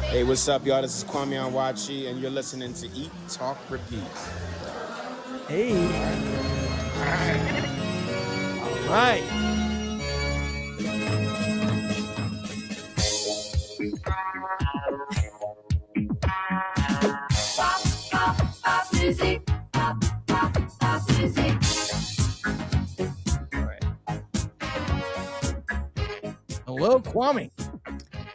Hey, what's up, y'all? This is Kwame Onwachi, and you're listening to Eat, Talk, Repeat. Hey. All right. Pop music. Pop music. All right. Hello, Kwame.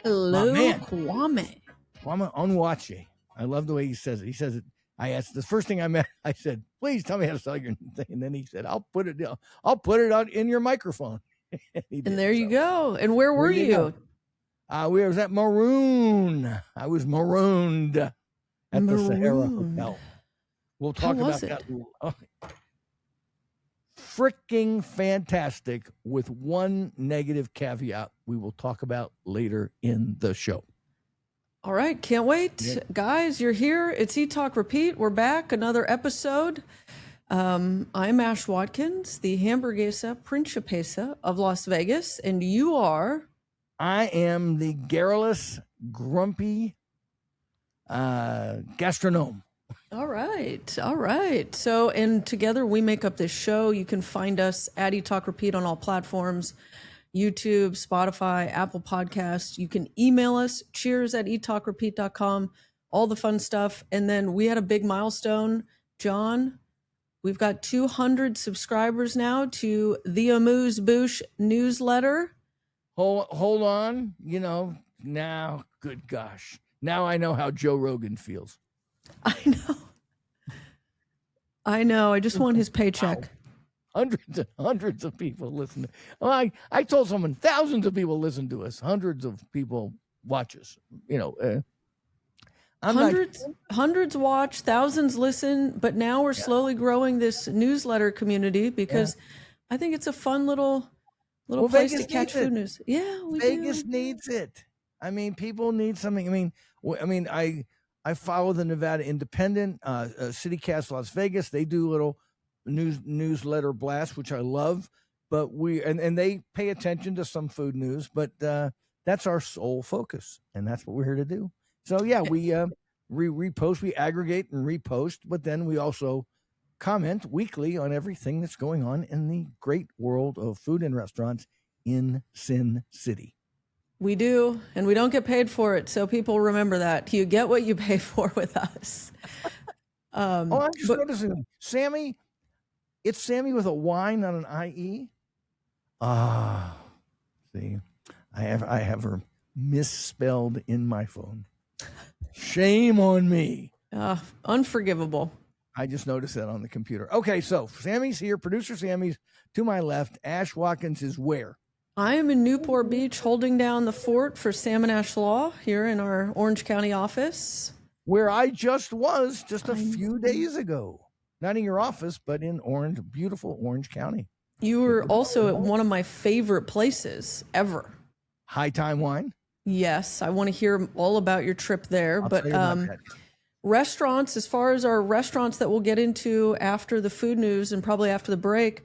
Hello, man. Kwame. Kwame Onwachi. I love the way he says it. He says it. I asked the first thing I met. I said, "Please tell me how to spell your thing." And then he said, "I'll put it out in your microphone." And there you go. And where were you? We was at Maroon. I was marooned at the Sahara Hotel. We'll talk about that. Freaking fantastic, with one negative caveat we will talk about later in the show. All right, can't wait. Yeah. Guys, you're here. It's Eat Talk Repeat. We're back, another episode. I'm Ash Watkins, the Hamburguesa Principesa of Las Vegas, and you are? I am the garrulous, grumpy gastronome. All right. So, and together we make up this show. You can find us at Eat Talk Repeat on all platforms, YouTube, Spotify, Apple Podcasts. You can email us, cheers@eattalkrepeat.com, all the fun stuff. And then we had a big milestone, John. We've got 200 subscribers now to the Amuse Bouche newsletter. Hold on. Now, good gosh. Now I know how Joe Rogan feels. I know. I just want his paycheck. Wow. Hundreds and hundreds of people listen. I told someone thousands of people listen to us. Hundreds of people watch us. Hundreds watch, thousands listen, but now we're slowly growing this newsletter community because I think it's a fun little place Vegas to catch food news. Yeah, Vegas needs it. I mean, people need something. I follow the Nevada Independent, CityCast Las Vegas. They do little newsletter blasts, which I love. But and they pay attention to some food news, but that's our sole focus, and that's what we're here to do. So yeah, we repost, we aggregate and repost, but then we also comment weekly on everything that's going on in the great world of food and restaurants in Sin City. We do, and we don't get paid for it, so people remember that. You get what you pay for with us. I'm just noticing, Sammy, it's Sammy with a Y, not an IE. See, I have her misspelled in my phone. Shame on me. Unforgivable. I just noticed that on the computer. Okay, so Sammy's here. Producer Sammy's to my left. Ash Watkins is where? I am in Newport Beach holding down the fort for Sam and Ash Law here in our Orange County office. Where I just was a few days ago. Not in your office, but in beautiful Orange County. You were also at one of my favorite places ever. High Time Wine? Yes, I want to hear all about your trip there. But restaurants, as far as our restaurants that we'll get into after the food news and probably after the break,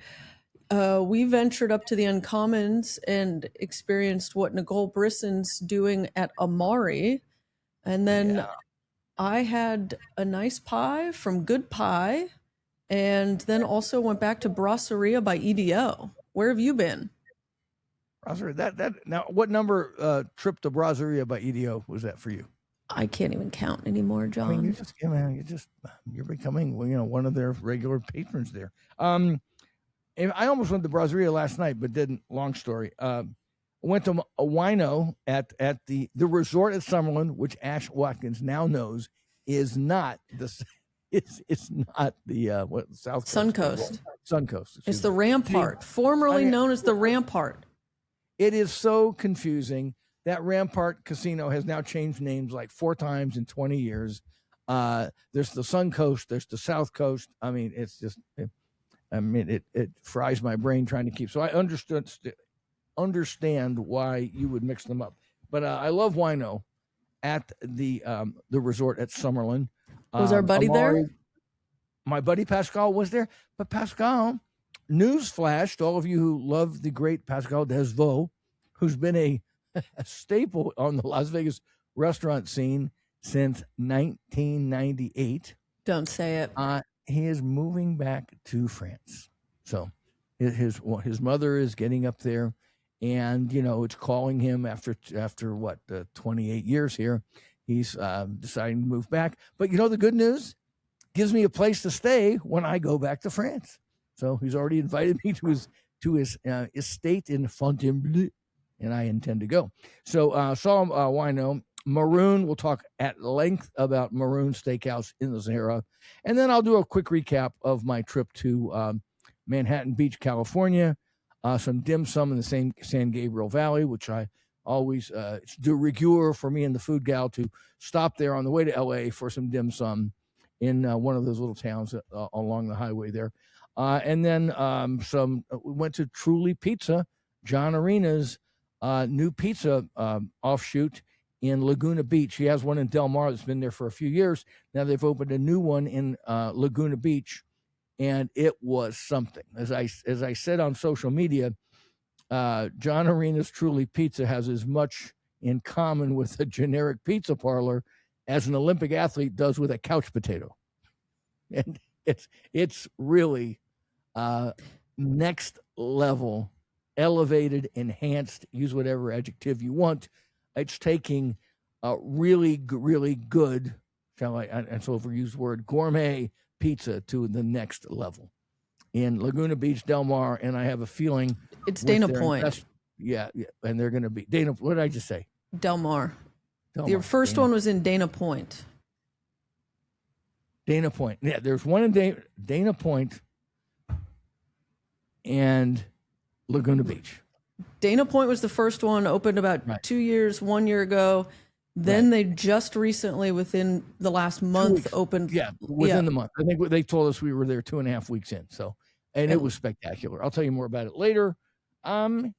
we ventured up to the Uncommons and experienced what Nicole Brisson's doing at Amari. And then I had a nice pie from Good Pie, and then also went back to Brasseria by EDO. Where have you been? Brasseria, now what number trip to Brasseria by EDO was that for you? I can't even count anymore, John. I mean, you're becoming one of their regular patrons there. I almost went to Brasseria last night, but didn't. Long story. Went to a wino at the resort at Summerlin, which Ash Watkins now knows is not it's not the South Coast. Suncoast. It's the Rampart, formerly known as the Rampart. It is so confusing. That Rampart Casino has now changed names like 4 times in 20 years. There's the Suncoast, there's the South Coast. I mean, it's just, it fries my brain trying to keep. So I understand why you would mix them up. But I love wino at the resort at Summerlin. Was our buddy there? My buddy Pascal was there. But Pascal, newsflash to all of you who love the great Pascal Desvaux, who's been a staple on the Las Vegas restaurant scene since 1998. Don't say it. He is moving back to France. So his mother is getting up there, and it's calling him after 28 years here. He's deciding to move back. But the good news, gives me a place to stay when I go back to France. So he's already invited me to his estate in Fontainebleau, and I intend to go. So Saul Wino, Maroon, we'll talk at length about Maroon Steakhouse in the Sahara. And then I'll do a quick recap of my trip to Manhattan Beach, California, some dim sum in the San Gabriel Valley, which I always, it's de rigueur for me and the food gal to stop there on the way to LA for some dim sum in one of those little towns along the highway there. And then we went to Truly Pizza, John Arena's new pizza offshoot in Laguna Beach. He has one in Del Mar that's been there for a few years. Now they've opened a new one in Laguna Beach, and it was something. As I said on social media, John Arena's Truly Pizza has as much in common with a generic pizza parlor as an Olympic athlete does with a couch potato. And it's really next level, elevated, enhanced, use whatever adjective you want. It's taking really good, it's overused the word, gourmet pizza to the next level in Laguna Beach, Del Mar, and I have a feeling it's Dana Point. Yeah, and they're going to be Dana. What did I just say? Del Mar. Your first one was in Dana Point. Dana Point. Yeah, there's one in Dana Point and Laguna Beach. Dana Point was the first one, opened about 1 year ago. Then they just recently, within the last month, opened. Yeah, within the month. I think they told us we were there 2.5 weeks in. So, and it was spectacular. I'll tell you more about it later. That's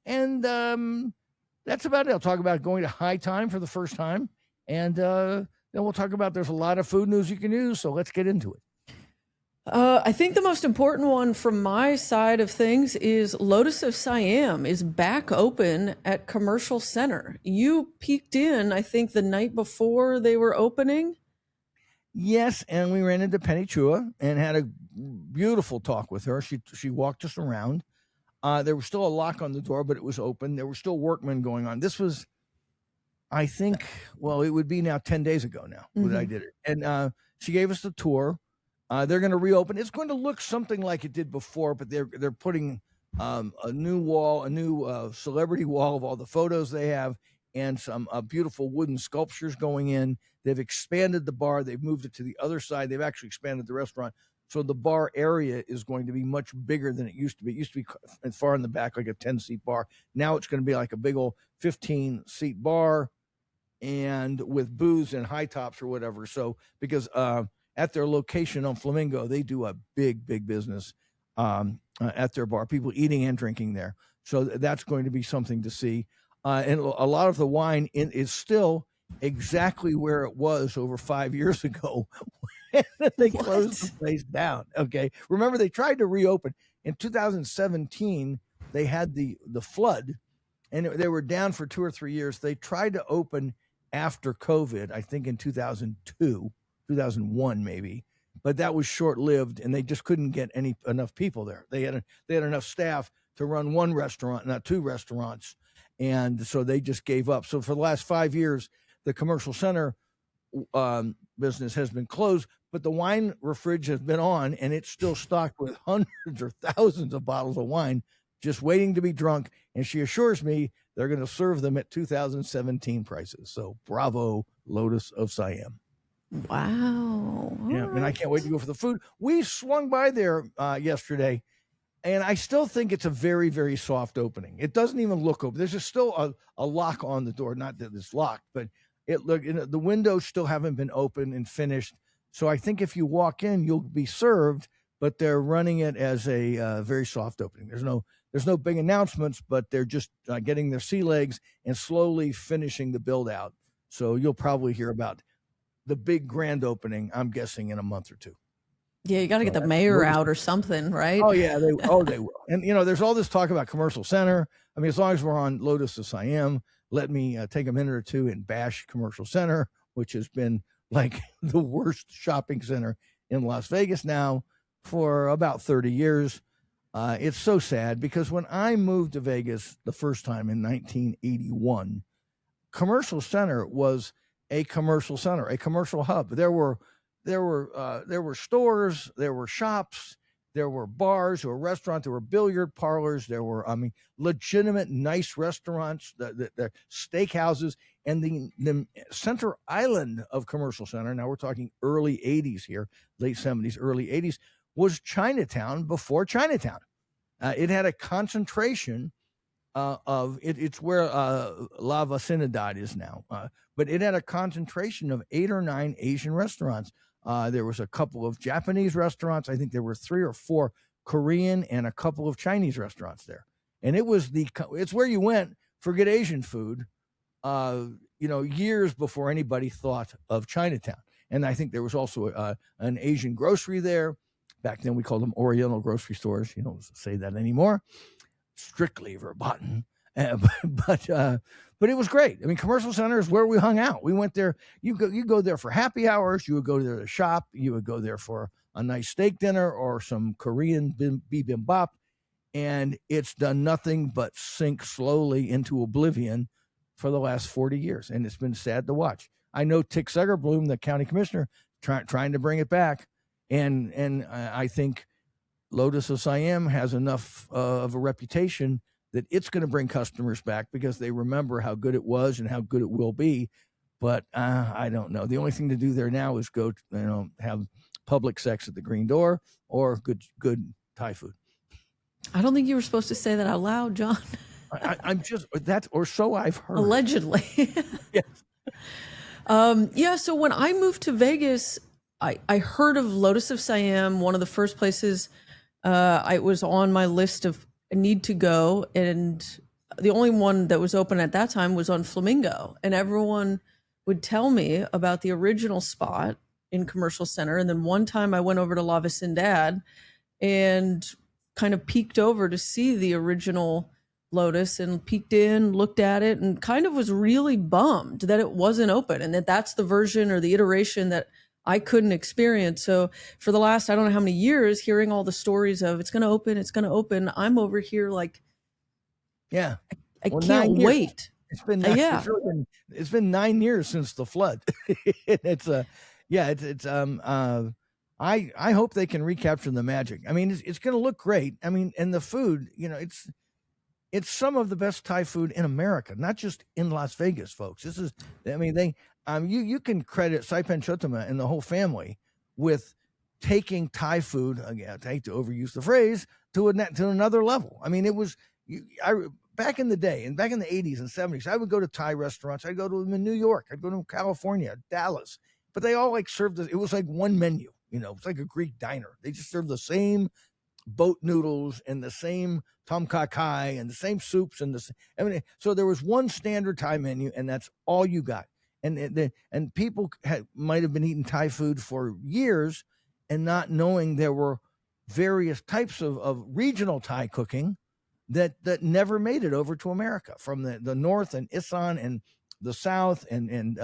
about it. I'll talk about going to High Time for the first time. And then we'll talk about there's a lot of food news you can use. So let's get into it. I think the most important one from my side of things is Lotus of Siam is back open at Commercial Center. You peeked in, I think, the night before they were opening. Yes, and we ran into Penny Chua and had a beautiful talk with her. She walked us around. There was still a lock on the door, but it was open. There were still workmen going on. This was, I think, it would be now 10 days ago now that I did it. And she gave us the tour. They're going to reopen. It's going to look something like it did before, but they're putting a new wall, a new celebrity wall of all the photos they have, and some beautiful wooden sculptures going in. They've expanded the bar. They've moved it to the other side. They've actually expanded the restaurant. So the bar area is going to be much bigger than it used to be. It used to be far in the back, like a 10-seat bar. Now it's going to be like a big old 15-seat bar and with booths and high tops or whatever. So because at their location on Flamingo, they do a big business at their bar, people eating and drinking there. So that's going to be something to see. And a lot of the wine is still exactly where it was over 5 years ago when they closed the place down. Okay. Remember, they tried to reopen in 2017. They had the flood and they were down for 2 or 3 years. They tried to open after COVID, I think in 2002. 2001 maybe, but that was short-lived, and they just couldn't get enough people there. They had enough staff to run one restaurant, not two restaurants, and so they just gave up. So for the last 5 years, the Commercial Center business has been closed, but the wine fridge has been on, and it's still stocked with hundreds or thousands of bottles of wine just waiting to be drunk. And she assures me they're going to serve them at 2017 prices. So bravo, Lotus of Siam. Wow. Yeah, and I can't wait to go for the food. We swung by there yesterday, and I still think it's a very, very soft opening. It doesn't even look open. There's just still a lock on the door. Not that it's locked, but the windows still haven't been open and finished. So I think if you walk in, you'll be served, but they're running it as a very soft opening. There's no big announcements, but they're just getting their sea legs and slowly finishing the build out. So you'll probably hear about the big grand opening, I'm guessing, in a month or two. Yeah, you got to So get the that's mayor Lotus. out or something, right? Oh yeah, they will. And there's all this talk about commercial center. I mean, as long as we're on Lotus of Siam, let me take a minute or two and bash commercial center, which has been like the worst shopping center in Las Vegas now for about 30 years. It's so sad because when I moved to Vegas the first time in 1981, commercial center was a commercial center, a commercial hub. There were stores, there were shops, there were bars, there were restaurants, there were billiard parlors, there were legitimate nice restaurants, the steakhouses, and the center island of commercial center. Now we're talking early 80s here, late 70s, early 80s, was Chinatown before Chinatown. It had a concentration of it. It's where La Vecindad is now, but it had a concentration of 8 or 9 Asian restaurants. There was a couple of Japanese restaurants. I think there were 3 or 4 Korean and a couple of Chinese restaurants there. And it's where you went for good Asian food, years before anybody thought of Chinatown. And I think there was also an Asian grocery there. Back then we called them Oriental grocery stores. You don't say that anymore. Strictly verboten. But it was great. I mean, commercial center is where we hung out. We went there. You go there for happy hours. You would go there to shop. You would go there for a nice steak dinner or some Korean bibimbap. And it's done nothing but sink slowly into oblivion for the last 40 years. And it's been sad to watch. I know Tick Segerbloom, the county commissioner, trying to bring it back. And I think Lotus of Siam has enough of a reputation that it's going to bring customers back because they remember how good it was and how good it will be. But I don't know. The only thing to do there now is go, have public sex at the green door or good Thai food. I don't think you were supposed to say that out loud, John. I'm just or so I've heard. Allegedly. Yes. So when I moved to Vegas, I heard of Lotus of Siam, one of the first places I was on my list of need to go, and the only one that was open at that time was on Flamingo, and everyone would tell me about the original spot in Commercial Center. And then one time I went over to La Vecindad and kind of peeked over to see the original Lotus and peeked in, looked at it, and kind of was really bummed that it wasn't open and that's the version or the iteration that I couldn't experience. So for the last, I don't know how many years, hearing all the stories of it's going to open, I'm over here like, yeah, I can't wait. It's been it's been 9 years since the flood. I hope they can recapture the magic. I mean, it's going to look great. I mean, and the food, it's some of the best Thai food in America, not just in Las Vegas, folks. You can credit Saipan Chotama and the whole family with taking Thai food, again, I hate to overuse the phrase, to another level. I mean, it was, back in the day, and back in the 80s and 70s, I would go to Thai restaurants. I'd go to them in New York. I'd go to California, Dallas. But they all served it was like one menu. It's like a Greek diner. They just served the same boat noodles and the same tom kha kai and the same soups so there was one standard Thai menu, and that's all you got. And people might have been eating Thai food for years and not knowing there were various types of regional Thai cooking that never made it over to America from the north and Isan and the south and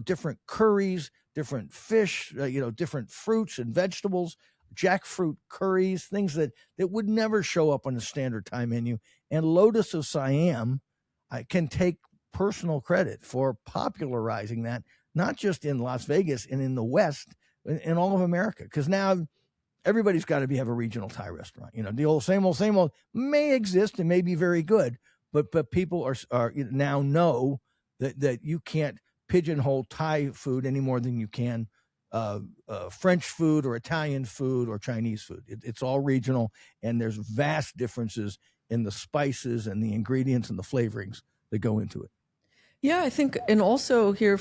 different curries, different fish, different fruits and vegetables, jackfruit curries, things that would never show up on a standard Thai menu. And Lotus of Siam, I can take personal credit for popularizing that, not just in Las Vegas and in the West, in all of America. Because now everybody's got to have a regional Thai restaurant. The old same old may exist and may be very good, but people are now know that you can't pigeonhole Thai food any more than you can French food or Italian food or Chinese food. It's all regional, and there's vast differences in the spices and the ingredients and the flavorings that go into it. Yeah, I think, and also here,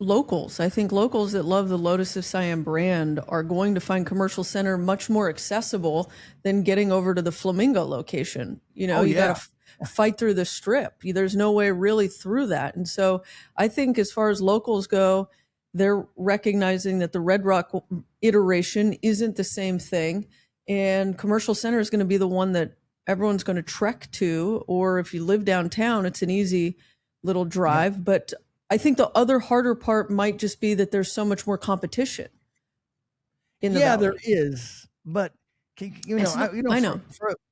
locals. I think locals that love the Lotus of Siam brand are going to find Commercial Center much more accessible than getting over to the Flamingo location. You got to fight through the strip. There's no way really through that. And so I think as far as locals go, they're recognizing that the Red Rock iteration isn't the same thing. And Commercial Center is going to be the one that everyone's going to trek to. Or if you live downtown, it's an easy little drive. Yeah. But I think the other harder part might just be that there's so much more competition in the valley. There is. But, I know.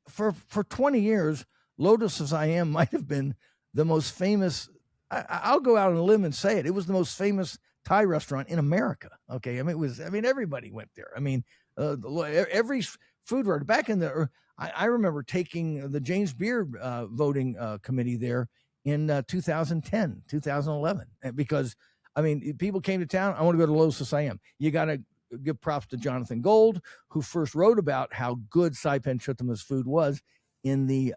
For 20 years, Lotus of Siam might have been the most famous. I'll go out on a limb and say it. It was the most famous Thai restaurant in America. Okay. Everybody went there. Every food restaurant back in the, I remember taking the James Beard voting committee there in 2010, 2011, because people came to town. I want to go to Lotus of Siam. You got to give props to Jonathan Gold, who first wrote about how good Saipan Chuttama's food was in the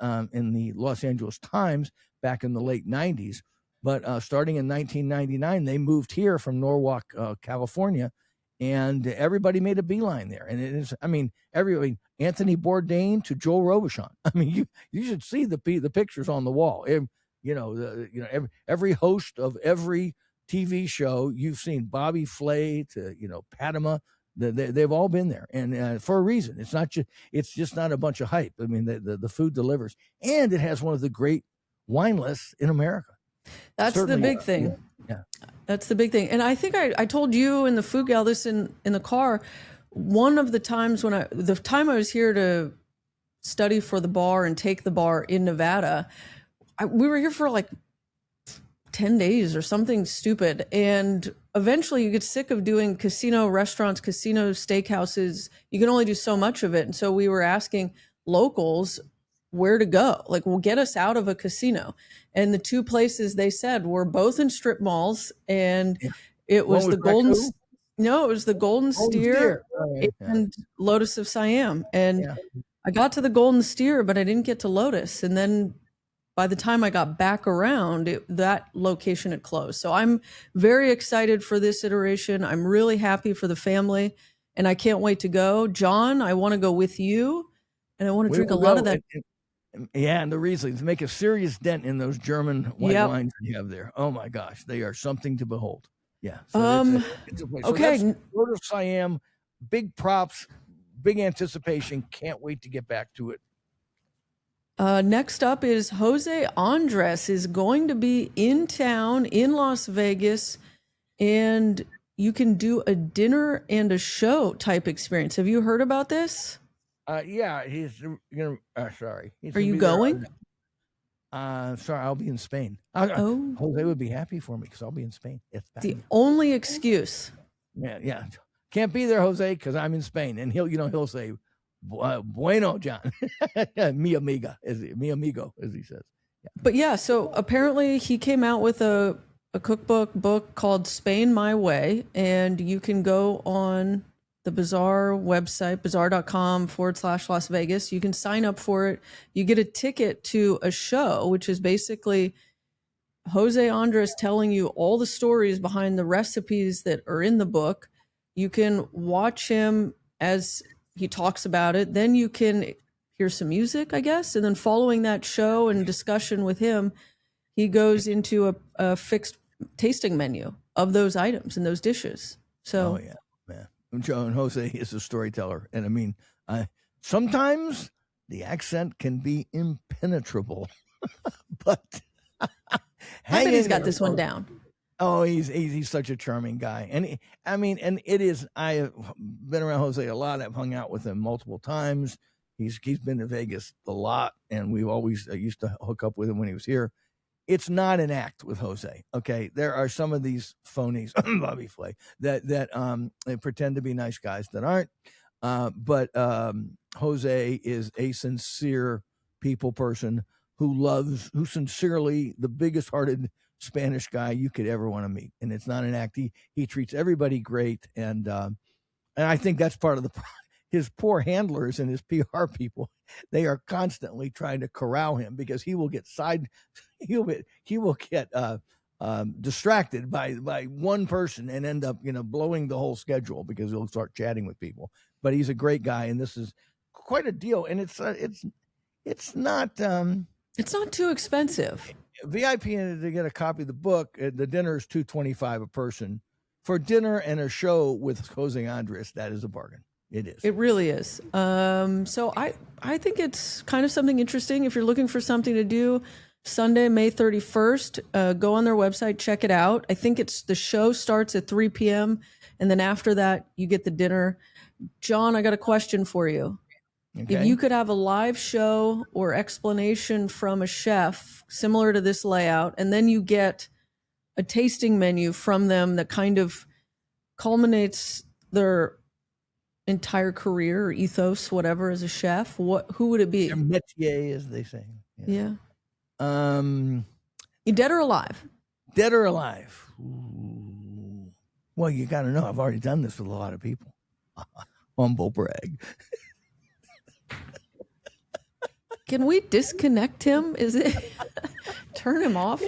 Los Angeles Times back in the late 90s. But starting in 1999, they moved here from Norwalk, California, and everybody made a beeline there. And it is, everybody, Anthony Bourdain to Joel Robuchon. You should see the pictures on the wall. Every host of every TV show you've seen, Bobby Flay to Padma, they've all been there, and for a reason. It's just not a bunch of hype. The food delivers, and it has one of the great wine lists in America. That's certainly the big thing. Yeah. That's the big thing. And I think I told you in the Food Gal this in the car. One of the times the time I was here to study for the bar and take the bar in Nevada, we were here for like 10 days or something stupid. And eventually you get sick of doing casino restaurants, casino steakhouses. You can only do so much of it. And so we were asking locals where to go. Like, well, get us out of a casino. And the two places they said were both in strip malls. And it was the Golden Steer and Lotus of Siam. And I got to the Golden Steer, but I didn't get to Lotus. And then by the time I got back around, that location had closed. So I'm very excited for this iteration. I'm really happy for the family, and I can't wait to go. John, I want to go with you, and I want to drink a lot of that. And the Rieslings make a serious dent in those German white wines you have there. Oh my gosh, they are something to behold. Yeah. So it's a place. Okay. So Lotus of Siam, big props, big anticipation. Can't wait to get back to it. Next up is José Andrés is going to be in town in Las Vegas, and you can do a dinner and a show type experience. Have you heard about this? Yeah, he's gonna. Sorry, are you going? Sorry, I'll be in Spain. Jose would be happy for me because I'll be in Spain. It's the only excuse. Yeah, can't be there, Jose, because I'm in Spain, and he'll say, "Bueno, John, mi amigo," as he says. Yeah. But so apparently he came out with a cookbook book called Spain My Way, and you can go on the Bazaar website, bazaar.com/Las Vegas. You can sign up for it. You get a ticket to a show, which is basically José Andrés telling you all the stories behind the recipes that are in the book. You can watch him as he talks about it. Then you can hear some music, I guess. And then following that show and discussion with him, he goes into a fixed tasting menu of those items and those dishes. So, man. Joe and Jose is a storyteller. And sometimes the accent can be impenetrable, but I bet he's got this one down. Oh, he's such a charming guy. And it is, I have been around Jose a lot. I've hung out with him multiple times. He's been to Vegas a lot, and we've always used to hook up with him when he was here. It's not an act with Jose. Okay. There are some of these phonies, Bobby Flay, that they pretend to be nice guys that aren't. But Jose is a sincere people person who sincerely, the biggest hearted Spanish guy you could ever want to meet. And it's not an act. He treats everybody great. And I think that's part of his poor handlers and his PR people. They are constantly trying to corral him because he will get distracted by one person and end up, blowing the whole schedule because he'll start chatting with people. But he's a great guy, and this is quite a deal. And it's not too expensive. VIP to get a copy of the book. The dinner is $225 a person, for dinner and a show with José Andrés, that is a bargain. It is. It really is. So I think it's kind of something interesting. If you're looking for something to do, Sunday, May 31st, go on their website, check it out. I think the show starts at 3 p.m. and then after that, you get the dinner. John, I got a question for you. Okay. If you could have a live show or explanation from a chef similar to this layout, and then you get a tasting menu from them that kind of culminates their entire career or ethos, whatever, as a chef, who would it be? Their métier, as they say. Yeah. You dead or alive? Dead or alive? Ooh. Well, you got to know, I've already done this with a lot of people. Humble brag. Can we disconnect him? Is it turn him off?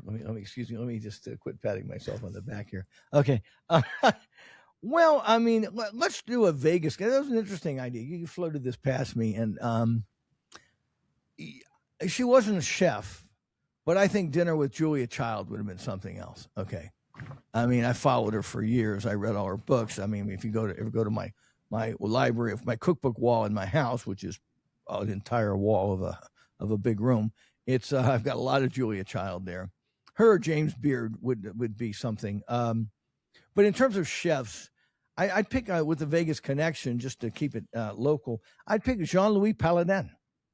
Let me excuse me. Let me just quit patting myself on the back here. Okay. Well, I mean, let's do a Vegas. That was an interesting idea. You floated this past me, and she wasn't a chef, but I think dinner with Julia Child would have been something else. Okay. I mean, I followed her for years. I read all her books. I mean, if you ever go to my library, my cookbook wall in my house, which is an entire wall of a big room, it's I've got a lot of Julia Child there. Her or James Beard would be something. But in terms of chefs, I'd pick with the Vegas connection, just to keep it local, I'd pick Jean-Louis Paladin,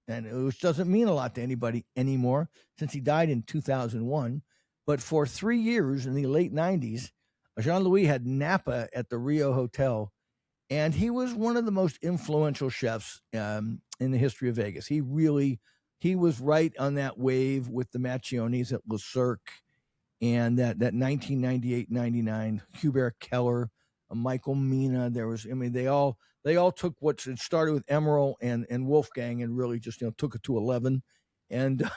which doesn't mean a lot to anybody anymore since he died in 2001. But for 3 years in the late 90s, Jean-Louis had Napa at the Rio Hotel, and he was one of the most influential chefs in the history of Vegas. He was right on that wave with the Maccionis at Le Cirque and that 1998-99 Hubert Keller, Michael Mina. They all took what it started with Emerald and Wolfgang and really just took it to 11. And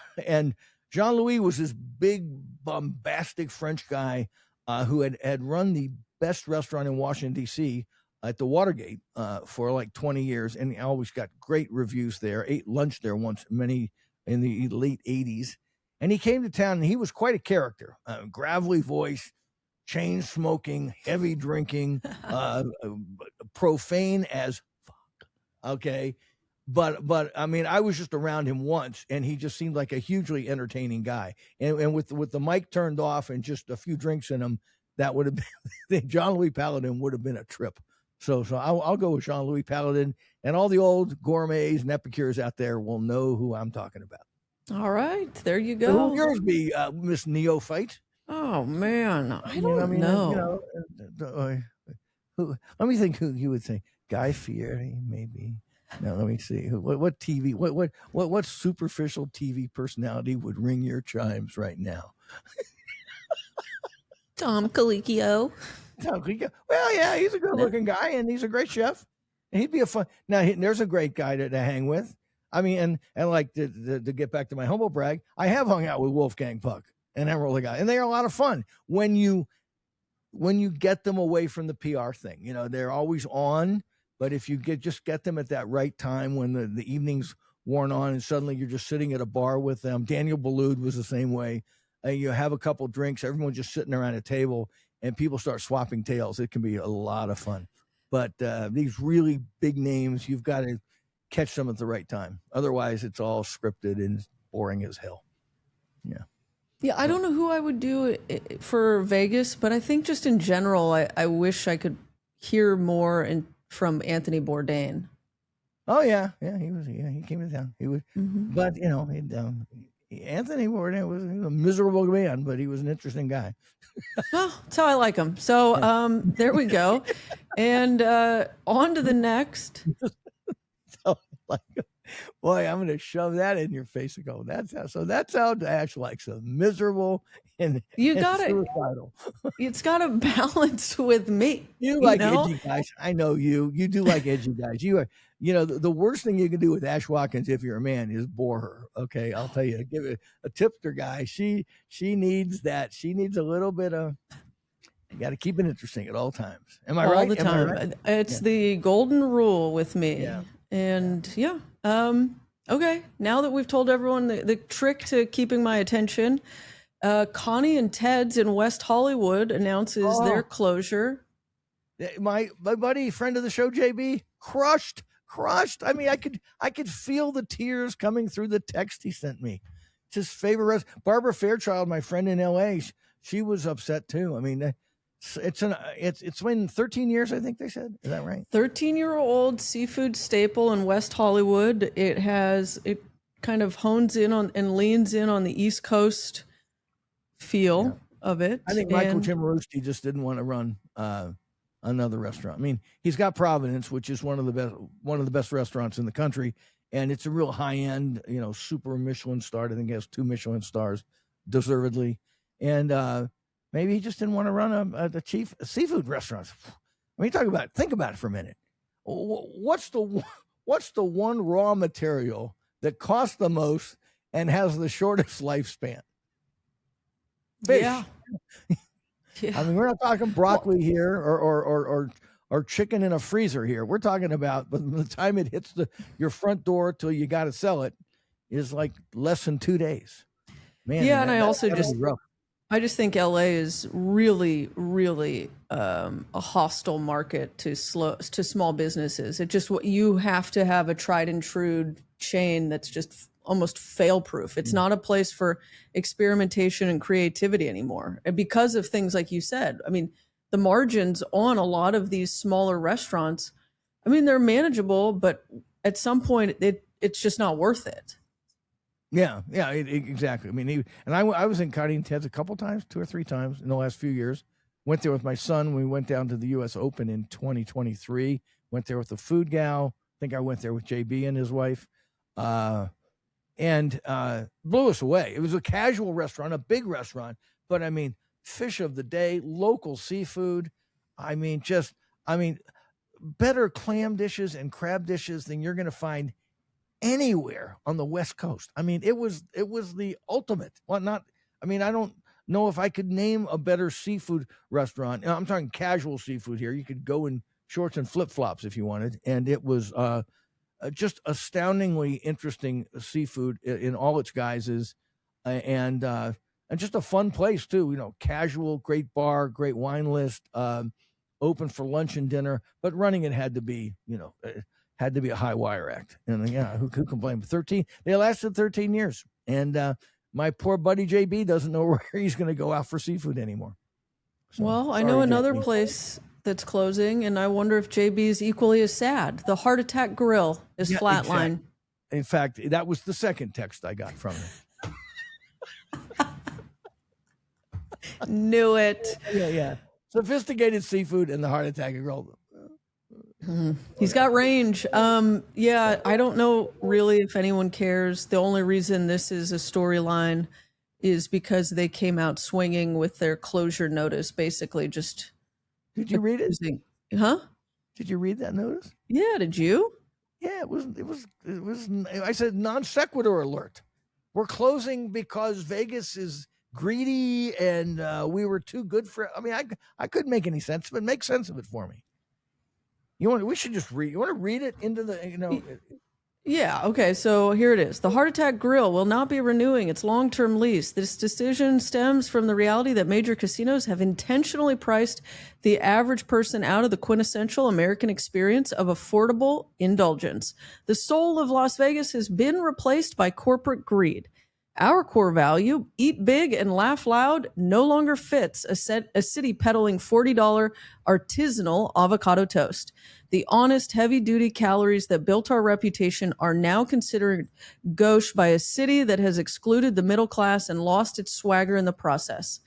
Jean-Louis was this big bombastic French guy who had run the best restaurant in Washington D.C. at the Watergate for like 20 years, and he always got great reviews there. Ate lunch there once, many in the late 80s. And he came to town, and he was quite a character. Gravelly voice, chain smoking, heavy drinking, profane as fuck. Okay. But I mean, I was just around him once, and he just seemed like a hugely entertaining guy. And with the mic turned off and just a few drinks in him, that would have been Jean-Louis Paladin would have been a trip. So I'll go with Jean-Louis Paladin, and all the old gourmets and epicures out there will know who I'm talking about. All right, there you go. Who will yours be, Miss Neophyte? Oh man, I don't know. Let me think who you would think. Guy Fieri, maybe. Now let me see. What TV? What superficial TV personality would ring your chimes right now? Tom Colicchio. Well, yeah, he's a good-looking guy, and he's a great chef. And he'd be a fun. Now, there's a great guy to hang with. I mean, and like to get back to my humble brag, I have hung out with Wolfgang Puck and Emerald the guy, and they are a lot of fun when you get them away from the PR thing. They're always on, but if you just get them at that right time when the evening's worn on, and suddenly you're just sitting at a bar with them. Daniel Boulud was the same way. You have a couple drinks, everyone just sitting around a table, and people start swapping tales. It can be a lot of fun. But these really big names, you've got to catch them at the right time. Otherwise, it's all scripted and boring as hell. Yeah. Yeah, I don't know who I would do for Vegas, but I think just in general, I wish I could hear more from Anthony Bourdain. Oh yeah, he came to town. He was, but Anthony Bourdain was a miserable man, but he was an interesting guy. Well, that's how I like him. So there we go, and on to the next. Boy, I'm going to shove that in your face and go, that's how Dash likes a miserable and suicidal. It's got a balance with me. You like edgy guys. I know you. You do like edgy guys. You are. The worst thing you can do with Ash Watkins if you're a man is bore her. Okay, I'll tell you. Give it a tipster guy. She needs that. She needs a little bit of. You got to keep it interesting at all times. Am I right? All the time. Right? It's the golden rule with me. Yeah. And okay, now that we've told everyone the trick to keeping my attention, Connie and Ted's in West Hollywood announces their closure. My buddy, friend of the show, JB, crushed. I mean, I could feel the tears coming through the text he sent me. It's his favorite Barbara Fairchild, my friend in LA, she was upset too. I mean, it's been 13 years, I think they said. Is that right? 13-year-old seafood staple in West Hollywood. It kind of hones in on and leans in on the East Coast feel of it. I think Michael Timorowski just didn't want to run another restaurant. I mean, he's got Providence, which is one of the best restaurants in the country, and it's a real high end, super Michelin starred. I think he has 2 Michelin stars, deservedly, and maybe he just didn't want to run a chief seafood restaurant. I mean, think about it for a minute. What's the one raw material that costs the most and has the shortest lifespan? Fish. Yeah. I mean, we're not talking broccoli here or chicken in a freezer here. We're talking about by the time it hits your front door till you got to sell it is like less than 2 days. Man, yeah, and I just think LA is really, really a hostile market to small businesses. It just you have to have a tried and true chain that's just almost fail proof. It's not a place for experimentation and creativity anymore. And because of things like you said, I mean, the margins on a lot of these smaller restaurants, I mean, they're manageable, but at some point it's just not worth it. Yeah, exactly. I mean, I was in Connie and Ted's a couple times, 2 or 3 times in the last few years. Went there with my son. We went down to the U.S. Open in 2023. Went there with the food gal. I think I went there with JB and his wife. And blew us away. It was a casual restaurant, a big restaurant, but I mean, fish of the day, local seafood. I mean, better clam dishes and crab dishes than you're going to find anywhere on the West Coast. I mean, it was the ultimate. Well, I don't know if I could name a better seafood restaurant. I'm talking casual seafood here. You could go in shorts and flip-flops if you wanted, and it was just astoundingly interesting seafood in all its guises, and just a fun place too. Casual, great bar, great wine list, open for lunch and dinner. But running it had to be a high wire act. And who complained? 13. They lasted 13 years, and my poor buddy JB doesn't know where he's going to go out for seafood anymore. So, well, I know another place that's closing, and I wonder if JB is equally as sad. The Heart Attack Grill is flatline. Exactly. In fact, that was the second text I got from him. Knew it. Yeah. Sophisticated seafood and the Heart Attack Grill. He's got range. I don't know really if anyone cares. The only reason this is a storyline is because they came out swinging with their closure notice, basically just. Did you read it? Huh? Did you read that notice? Yeah. Did you? Yeah, it was. I said non sequitur alert. We're closing because Vegas is greedy and we were too good for. I mean, I couldn't make any sense, but make sense of it for me. We should just read. You want to read it into the Yeah. Okay. So here it is. The Heart Attack Grill will not be renewing its long-term lease. This decision stems from the reality that major casinos have intentionally priced the average person out of the quintessential American experience of affordable indulgence. The soul of Las Vegas has been replaced by corporate greed. Our core value, eat big and laugh loud, no longer fits a city peddling $40 artisanal avocado toast. The honest, heavy-duty calories that built our reputation are now considered gauche by a city that has excluded the middle class and lost its swagger in the process.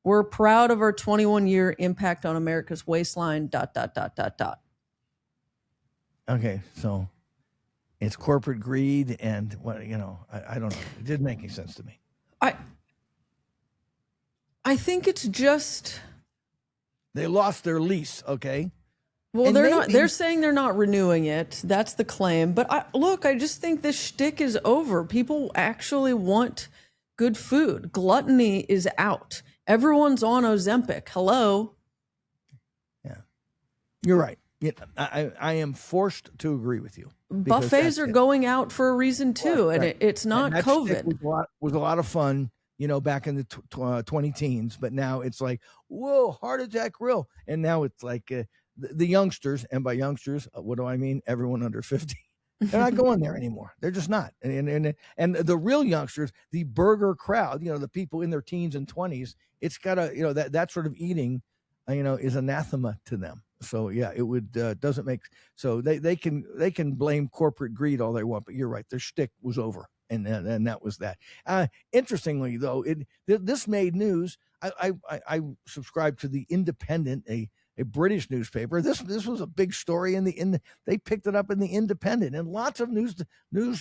We're proud of our 21-year impact on America's waistline, ... Okay, so it's corporate greed and what, I don't know. It didn't make any sense to me. I think it's just they lost their lease, okay? Well, and they're saying they're not renewing it. That's the claim. But I just think this shtick is over. People actually want good food. Gluttony is out. Everyone's on Ozempic. Hello. Yeah, you're right. Yeah, I am forced to agree with you. Buffets are going out for a reason too, and it's not COVID. Was a lot of fun. back in the 20 teens, but now it's like, whoa, heart attack grill. And now it's like the youngsters, and by youngsters, what do I mean? Everyone under 50. They're not going there anymore. They're just not. And the real youngsters, the burger crowd, the people in their teens and 20s, it's got to, that sort of eating, is anathema to them. So yeah, it would doesn't make so they can blame corporate greed all they want, but you're right, their shtick was over, and that was that. Interestingly, though, this made news. I subscribed to the Independent, a British newspaper. This was a big story they picked it up in the Independent, and lots of news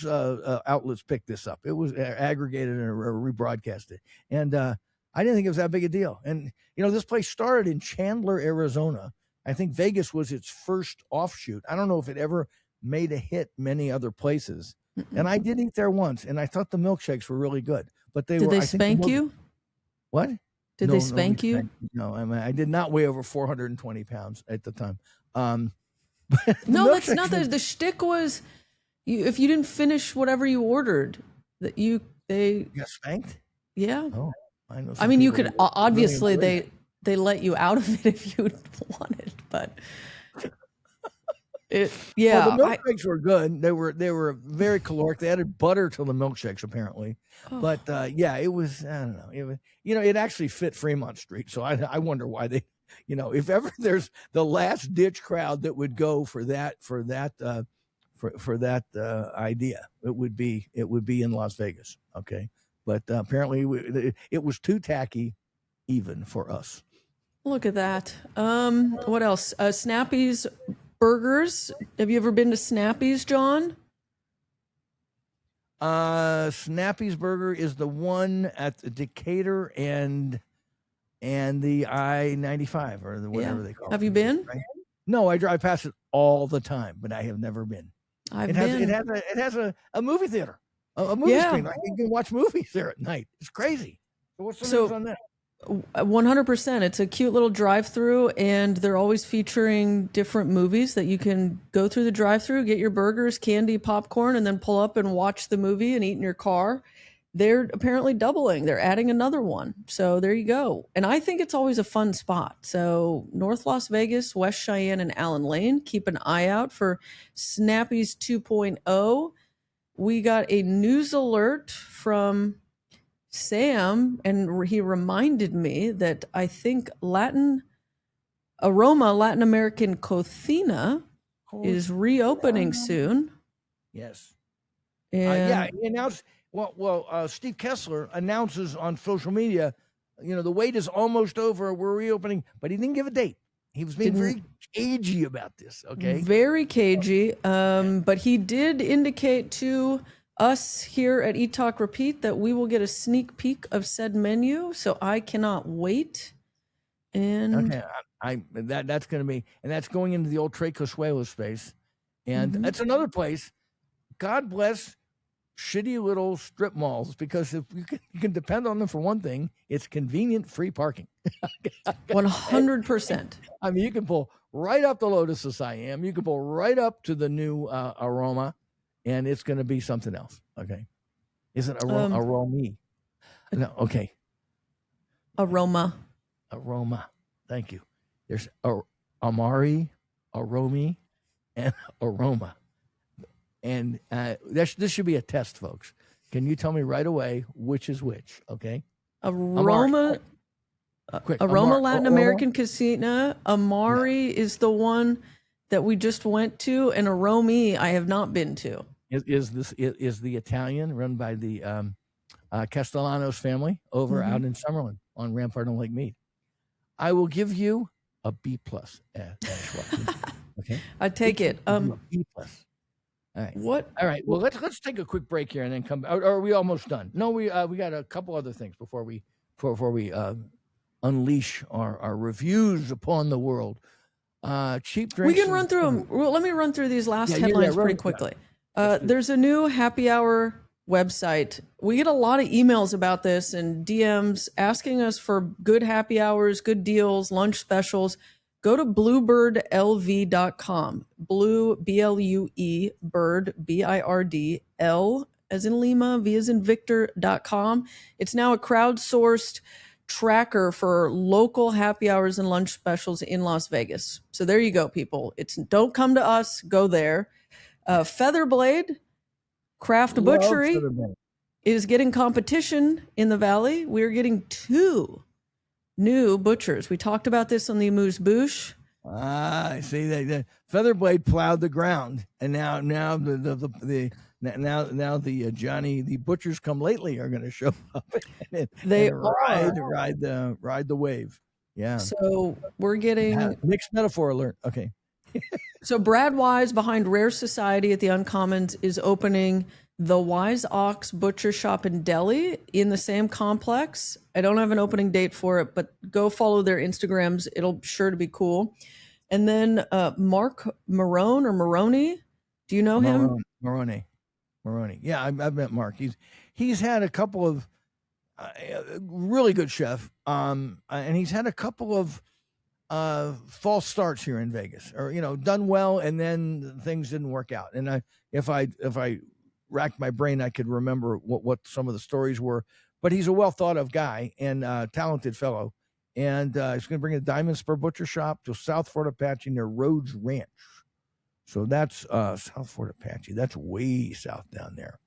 outlets picked this up. It was aggregated and rebroadcasted, and I didn't think it was that big a deal. And this place started in Chandler, Arizona. I think Vegas was its first offshoot. I don't know if it ever made a hit many other places. And I did eat there once, and I thought the milkshakes were really good. But did they spank you? What? Did they spank you? No, I did not weigh over 420 pounds at the time. No, that's not the shtick was if you didn't finish whatever you ordered, that they got spanked? Yeah. Oh, I mean, you could obviously they let you out of it if you wanted, but yeah. Well, the milkshakes were good. They were very caloric. They added butter to the milkshakes apparently, but yeah, it was, I don't know. It was, it actually fit Fremont Street. So I wonder why they, if ever there's the last ditch crowd that would go for that idea, it would be in Las Vegas. Okay. But apparently it was too tacky even for us. Look at that. What else? Snappy's Burgers. Have you ever been to Snappy's, John? Snappy's Burger is the one at the Decatur and the I-95 or whatever they call it. Have you been? Right? No, I drive past it all the time, but I have never been. It has a movie theater, a movie screen. You can watch movies there at night. It's crazy. So what's the news on that? 100%. It's a cute little drive-through, and they're always featuring different movies that you can go through the drive-through, get your burgers, candy, popcorn, and then pull up and watch the movie and eat in your car. They're apparently doubling. They're adding another one. So there you go. And I think it's always a fun spot. So North Las Vegas, West Cheyenne, and Allen Lane. Keep an eye out for Snappy's 2.0. We got a news alert from Sam, and he reminded me that I think Latin American Cocina is reopening soon. Yes. And he announced. Well, Steve Kessler announces on social media, the wait is almost over. We're reopening, but he didn't give a date. He was being very cagey about this. Okay. Very cagey. But he did indicate to us here at Eat Talk Repeat that we will get a sneak peek of said menu. So I cannot wait. And okay, that's going to be, and that's going into the old Tres Cosuelos space, and that's another place. God bless shitty little strip malls, because if you can depend on them for one thing, it's convenient free parking. 100%. I mean, you can pull right up the Lotus of Siam. You can pull right up to the new Aroma, and it's going to be something else. Okay. Is it Aromi? No. Okay. Aroma. Thank you. There's Amari, Aromi, and Aroma. And this should be a test, folks. Can you tell me right away which is which? Okay. Aroma Latin American Casino. Amari is the one that we just went to, and Aromi I have not been to. Is the Italian run by the Castellanos family over out in Summerlin on Rampart and Lake Mead? I will give you a B+. Okay. I take it. B+. All right. What? All right. Well, let's take a quick break here and then come back. Or are we almost done? No, we got a couple other things before we unleash our reviews upon the world. Cheap drinks. We can run through them. Well, let me run through these last headlines pretty quickly. There's a new happy hour website. We get a lot of emails about this and DMs asking us for good happy hours, good deals, lunch specials. Go to BlueBirdLV.com. Blue, BLUE, bird, BIRD, as in Lima, V as in Victor.com. It's now a crowdsourced tracker for local happy hours and lunch specials in Las Vegas. So there you go, people. It's don't come to us, go there. Featherblade Craft Butchery is getting competition in the Valley. We're getting 2 new butchers. We talked about this on the Amuse Bouche. I see that Featherblade plowed the ground, and now the Johnny the butchers come lately are going to show up. And ride the wave. Yeah. So we're getting mixed metaphor alert. Okay. So Brad Wise behind Rare Society at the Uncommons is opening the Wise Ox Butcher Shop in Delhi in the same complex. I don't have an opening date for it, but go follow their Instagrams. It'll sure to be cool. And then Mark Marone or Maroney. Do you know him? Maroney. Yeah, I've met Mark. He's had a couple of really good chef, and he's had a couple of false starts here in Vegas, or done well and then things didn't work out. And if I racked my brain, I could remember what some of the stories were. But he's a well thought of guy and talented fellow, and he's going to bring a Diamond Spur Butcher Shop to South Fort Apache near Rhodes Ranch. So that's South Fort Apache. That's way south down there.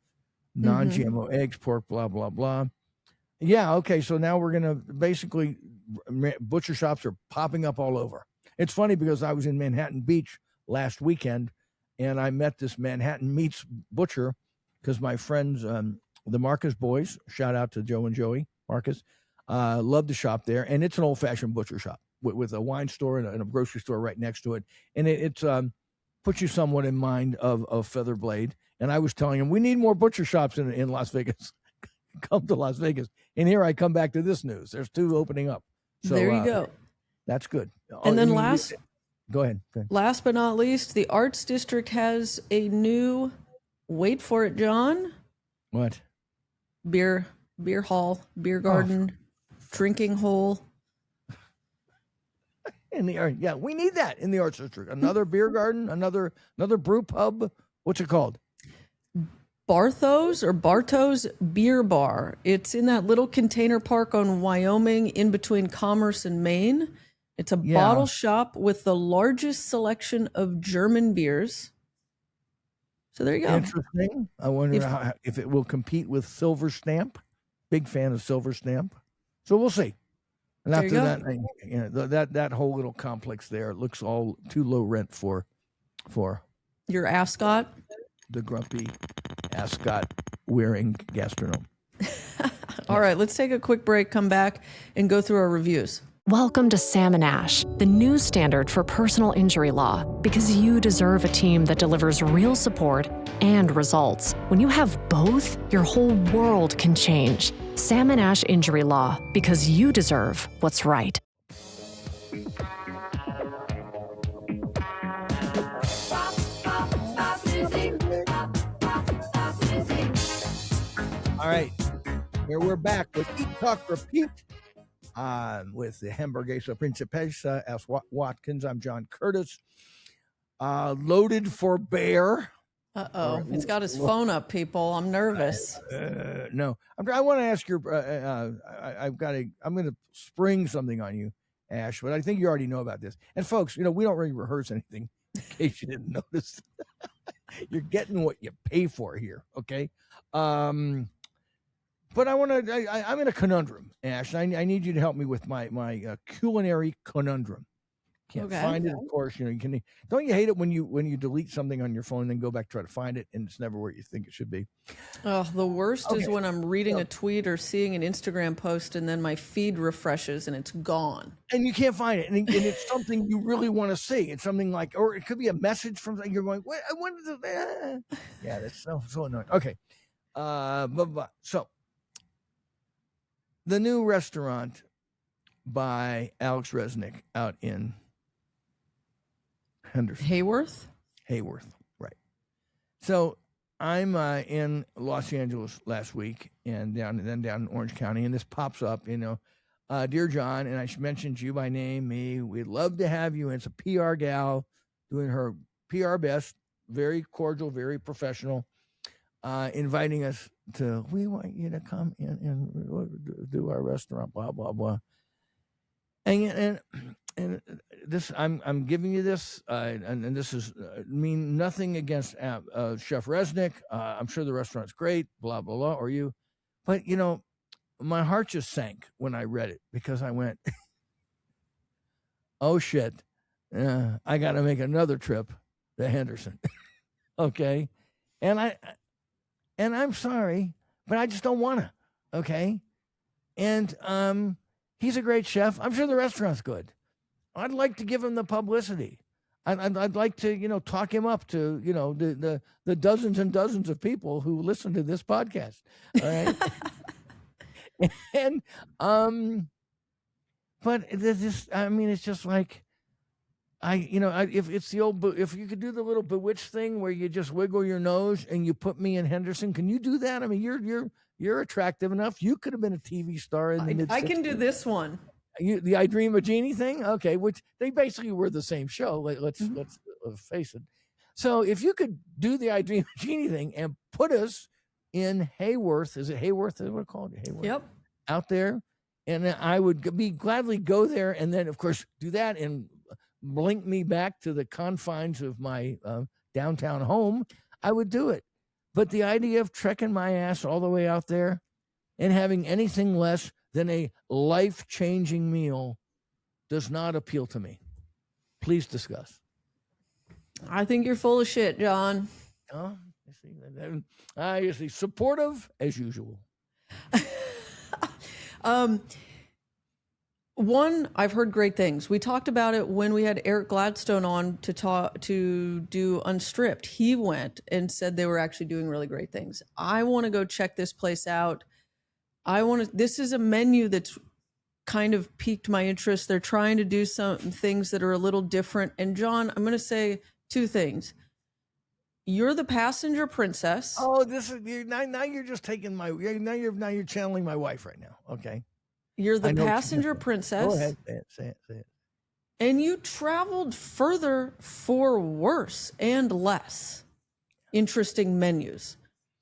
Non-GMO eggs, pork, blah blah blah. Yeah, okay. So now we're going to basically, butcher shops are popping up all over. It's funny because I was in Manhattan Beach last weekend, and I met this Manhattan Meats butcher because my friends, the Marcus boys, shout out to Joe and Joey Marcus, love to shop there. And it's an old-fashioned butcher shop with a wine store and a grocery store right next to it. And it's puts you somewhat in mind of Featherblade. And I was telling him, we need more butcher shops in Las Vegas. Come to Las Vegas. And here I come back to this news. There's 2 opening up. So there you go. That's good. And then go ahead. Last but not least, the Arts District has a new, wait for it, John. What? Beer hall, beer garden, drinking hole. In the art, yeah, we need that in the Arts District. Another beer garden, another brew pub. What's it called? Bartho's Bierbar. It's in that little container park on Wyoming in between Commerce and Maine. It's a bottle shop with the largest selection of German beers. So there you go. Interesting. I wonder if it will compete with Silver Stamp. Big fan of Silver Stamp. So we'll see. And after that, that whole little complex there looks all too low rent for your ascot. The grumpy ascot wearing gastronome. All right, let's take a quick break, come back, and go through our reviews. Welcome to Sam & Ash, the new standard for personal injury law, because you deserve a team that delivers real support and results. When you have both, your whole world can change. Sam & Ash Injury Law, because you deserve what's right. All right, here we're back with Eat, Talk, Repeat with the Hamburguesa Principessa S. Watkins. I'm John Curtis. Loaded for bear. Uh-oh, he's got his phone up, people. I'm nervous. No, I want to ask your. I'm going to spring something on you, Ash, but I think you already know about this. And folks, we don't really rehearse anything. In case you didn't notice, you're getting what you pay for here. Okay. But I'm in a conundrum, Ash. I need you to help me with my culinary conundrum. Can't find it, of course. Don't you hate it when you delete something on your phone and then go back, try to find it, and it's never where you think it should be? Oh, the worst is when I'm reading a tweet or seeing an Instagram post and then my feed refreshes and it's gone. And you can't find it. And it's something you really want to see. It's something like, or it could be a message from something you're going, what? I wanted to. Yeah, that's so annoying. Okay. So the new restaurant by Alex Resnick out in Henderson. Hayworth, right. So I'm in Los Angeles last week and down in Orange County, and this pops up, dear John, and I mentioned you by name, we'd love to have you. And it's a PR gal doing her PR best, very cordial, very professional. inviting us to, we want you to come in and do our restaurant, blah, blah, blah. And this, I'm giving you this, and this is mean nothing against Chef Resnick. I'm sure the restaurant's great, blah, blah, blah, or you. But, you know, my heart just sank when I read it because I went, oh, shit. I got to make another trip to Henderson. Okay. And I'm sorry, but I just don't want to. Okay. And he's a great chef. I'm sure the restaurant's good. I'd like to give him the publicity. I'd like to, you know, talk him up to, you know, the dozens and dozens of people who listen to this podcast. All right. And but this, I mean, it's just like, if it's the old, if you could do the little Bewitched thing where you just wiggle your nose and you put me in Henderson, can you do that? I mean, you're attractive enough. You could have been a TV star in the mid-60s. I can do this one. The I Dream of Jeannie thing, okay, which they basically were the same show. Let's face it. So if you could do the I Dream of Jeannie thing and put us in Hayworth, is it Hayworth? Is what it's called? Hayworth. Yep. Out there, and I would be gladly go there, and then of course do that and blink me back to the confines of my downtown home. I would do it, but the idea of trekking my ass all the way out there and having anything less than a life-changing meal does not appeal to me. Please discuss. I think you're full of shit, John. Oh, I see. Supportive as usual. One, I've heard great things. We talked about it when we had Eric Gladstone on to do Unstripped. He went and said they were actually doing really great things. I want to go check this place out. This is a menu that's kind of piqued my interest. They're trying to do some things that are a little different. And John, I'm going to say two things. You're the passenger princess. Oh, now you're just taking now you're channeling my wife right now. Okay. You're the passenger princess. Go ahead. Say it. And you traveled further for worse and less interesting menus.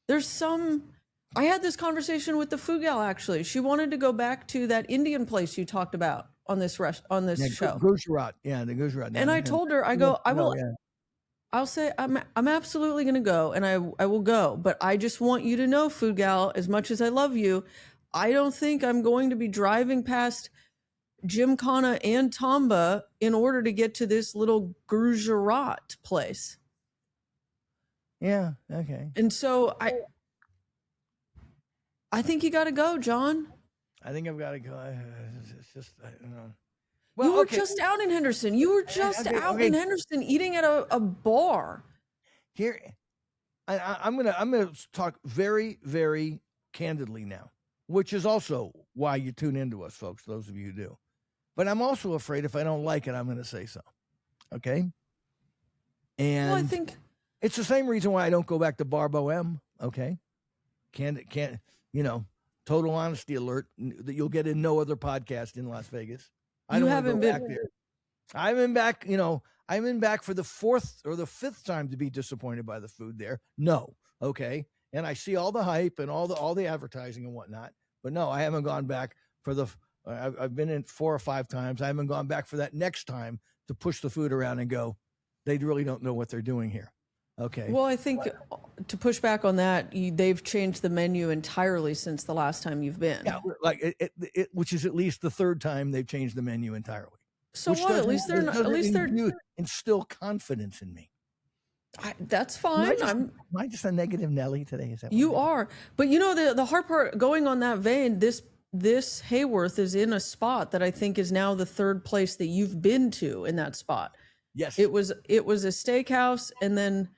I had this conversation with the food gal, actually. She wanted to go back to that Indian place you talked about on this show. Gujarat. Yeah, the Gujarat. And I told her, I'll say I'm absolutely going to go, and I will go. But I just want you to know, food gal, as much as I love you, I don't think I'm going to be driving past Gymkhana and Tamba in order to get to this little Gujarat place. Yeah, okay. And so I think you got to go, John. I think I've got to go. It's just, I don't know. Well, you were just out in Henderson. You were just out in Henderson eating at a bar. Here, I'm gonna talk very, very candidly now, which is also why you tune into us, folks. Those of you who do, but I'm also afraid if I don't like it, I'm going to say so. Okay. And I think it's the same reason why I don't go back to Bar Bohem. Okay. Can't total honesty alert that you'll get in no other podcast in Las Vegas. I haven't been back there. I'm in back, I'm in back for the fourth or the fifth time to be disappointed by the food there. No. Okay. And I see all the hype and all the advertising and whatnot, but no, I haven't gone back for I've been in 4 or 5 times. I haven't gone back for that next time to push the food around and go, they really don't know what they're doing here. Okay. Well, I think to push back on that, they've changed the menu entirely since the last time you've been. Yeah, like which is at least the third time they've changed the menu entirely. So what? At least they're instill confidence in me. That's fine. Am I just a negative Nelly today? Is that you are? But the hard part going on that vein, this Hayworth is in a spot that I think is now the third place that you've been to in that spot. Yes, it was a steakhouse, and then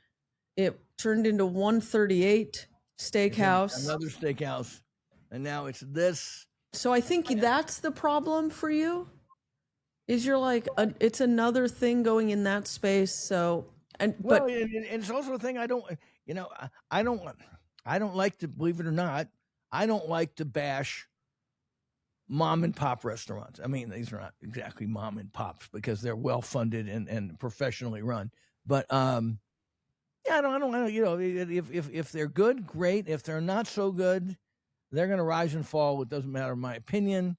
it turned into 138 Steakhouse. Another steakhouse. And now it's this. So I think that's the problem for you. Is you're like, it's another thing going in that space. So, and it's also a thing I don't like to, believe it or not, I don't like to bash mom and pop restaurants. I mean, these are not exactly mom and pops because they're well funded and professionally run. But Yeah, I don't. You know, if they're good, great. If they're not so good, they're going to rise and fall. It doesn't matter, in my opinion.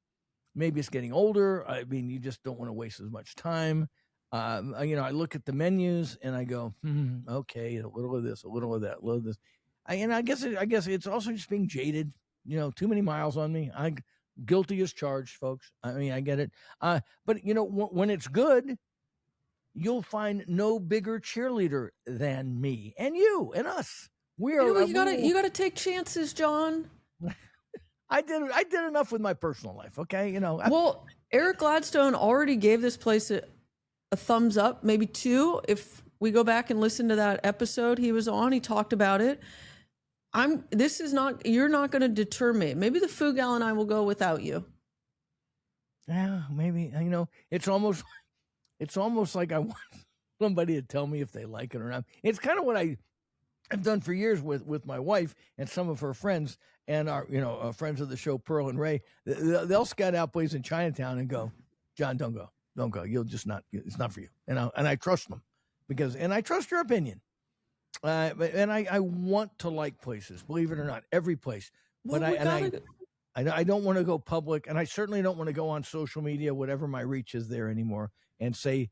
Maybe it's getting older. I mean, you just don't want to waste as much time. You know, I look at the menus and I go, okay, a little of this, a little of that, a little of this. I guess it's also just being jaded. You know, too many miles on me. I'm guilty as charged, folks. I mean, I get it. But you know, when it's good, you'll find no bigger cheerleader than me and you and us. We are. You gotta take chances, John. I did enough with my personal life. Okay, you know. Well, Eric Gladstone already gave this place a thumbs up, maybe 2. If we go back and listen to that episode he was on, he talked about it. You're not going to deter me. Maybe the Food Gal and I will go without you. Yeah, maybe. You know, it's almost like I want somebody to tell me if they like it or not. It's kind of what I've done for years with my wife and some of her friends and our, you know, friends of the show, Pearl and Ray. They'll scout out places in Chinatown and go, John, don't go. You'll just not, it's not for you. And I trust them and I trust your opinion. And I want to like places, believe it or not, every place. But I don't want to go public, and I certainly don't want to go on social media, whatever my reach is there anymore, and say,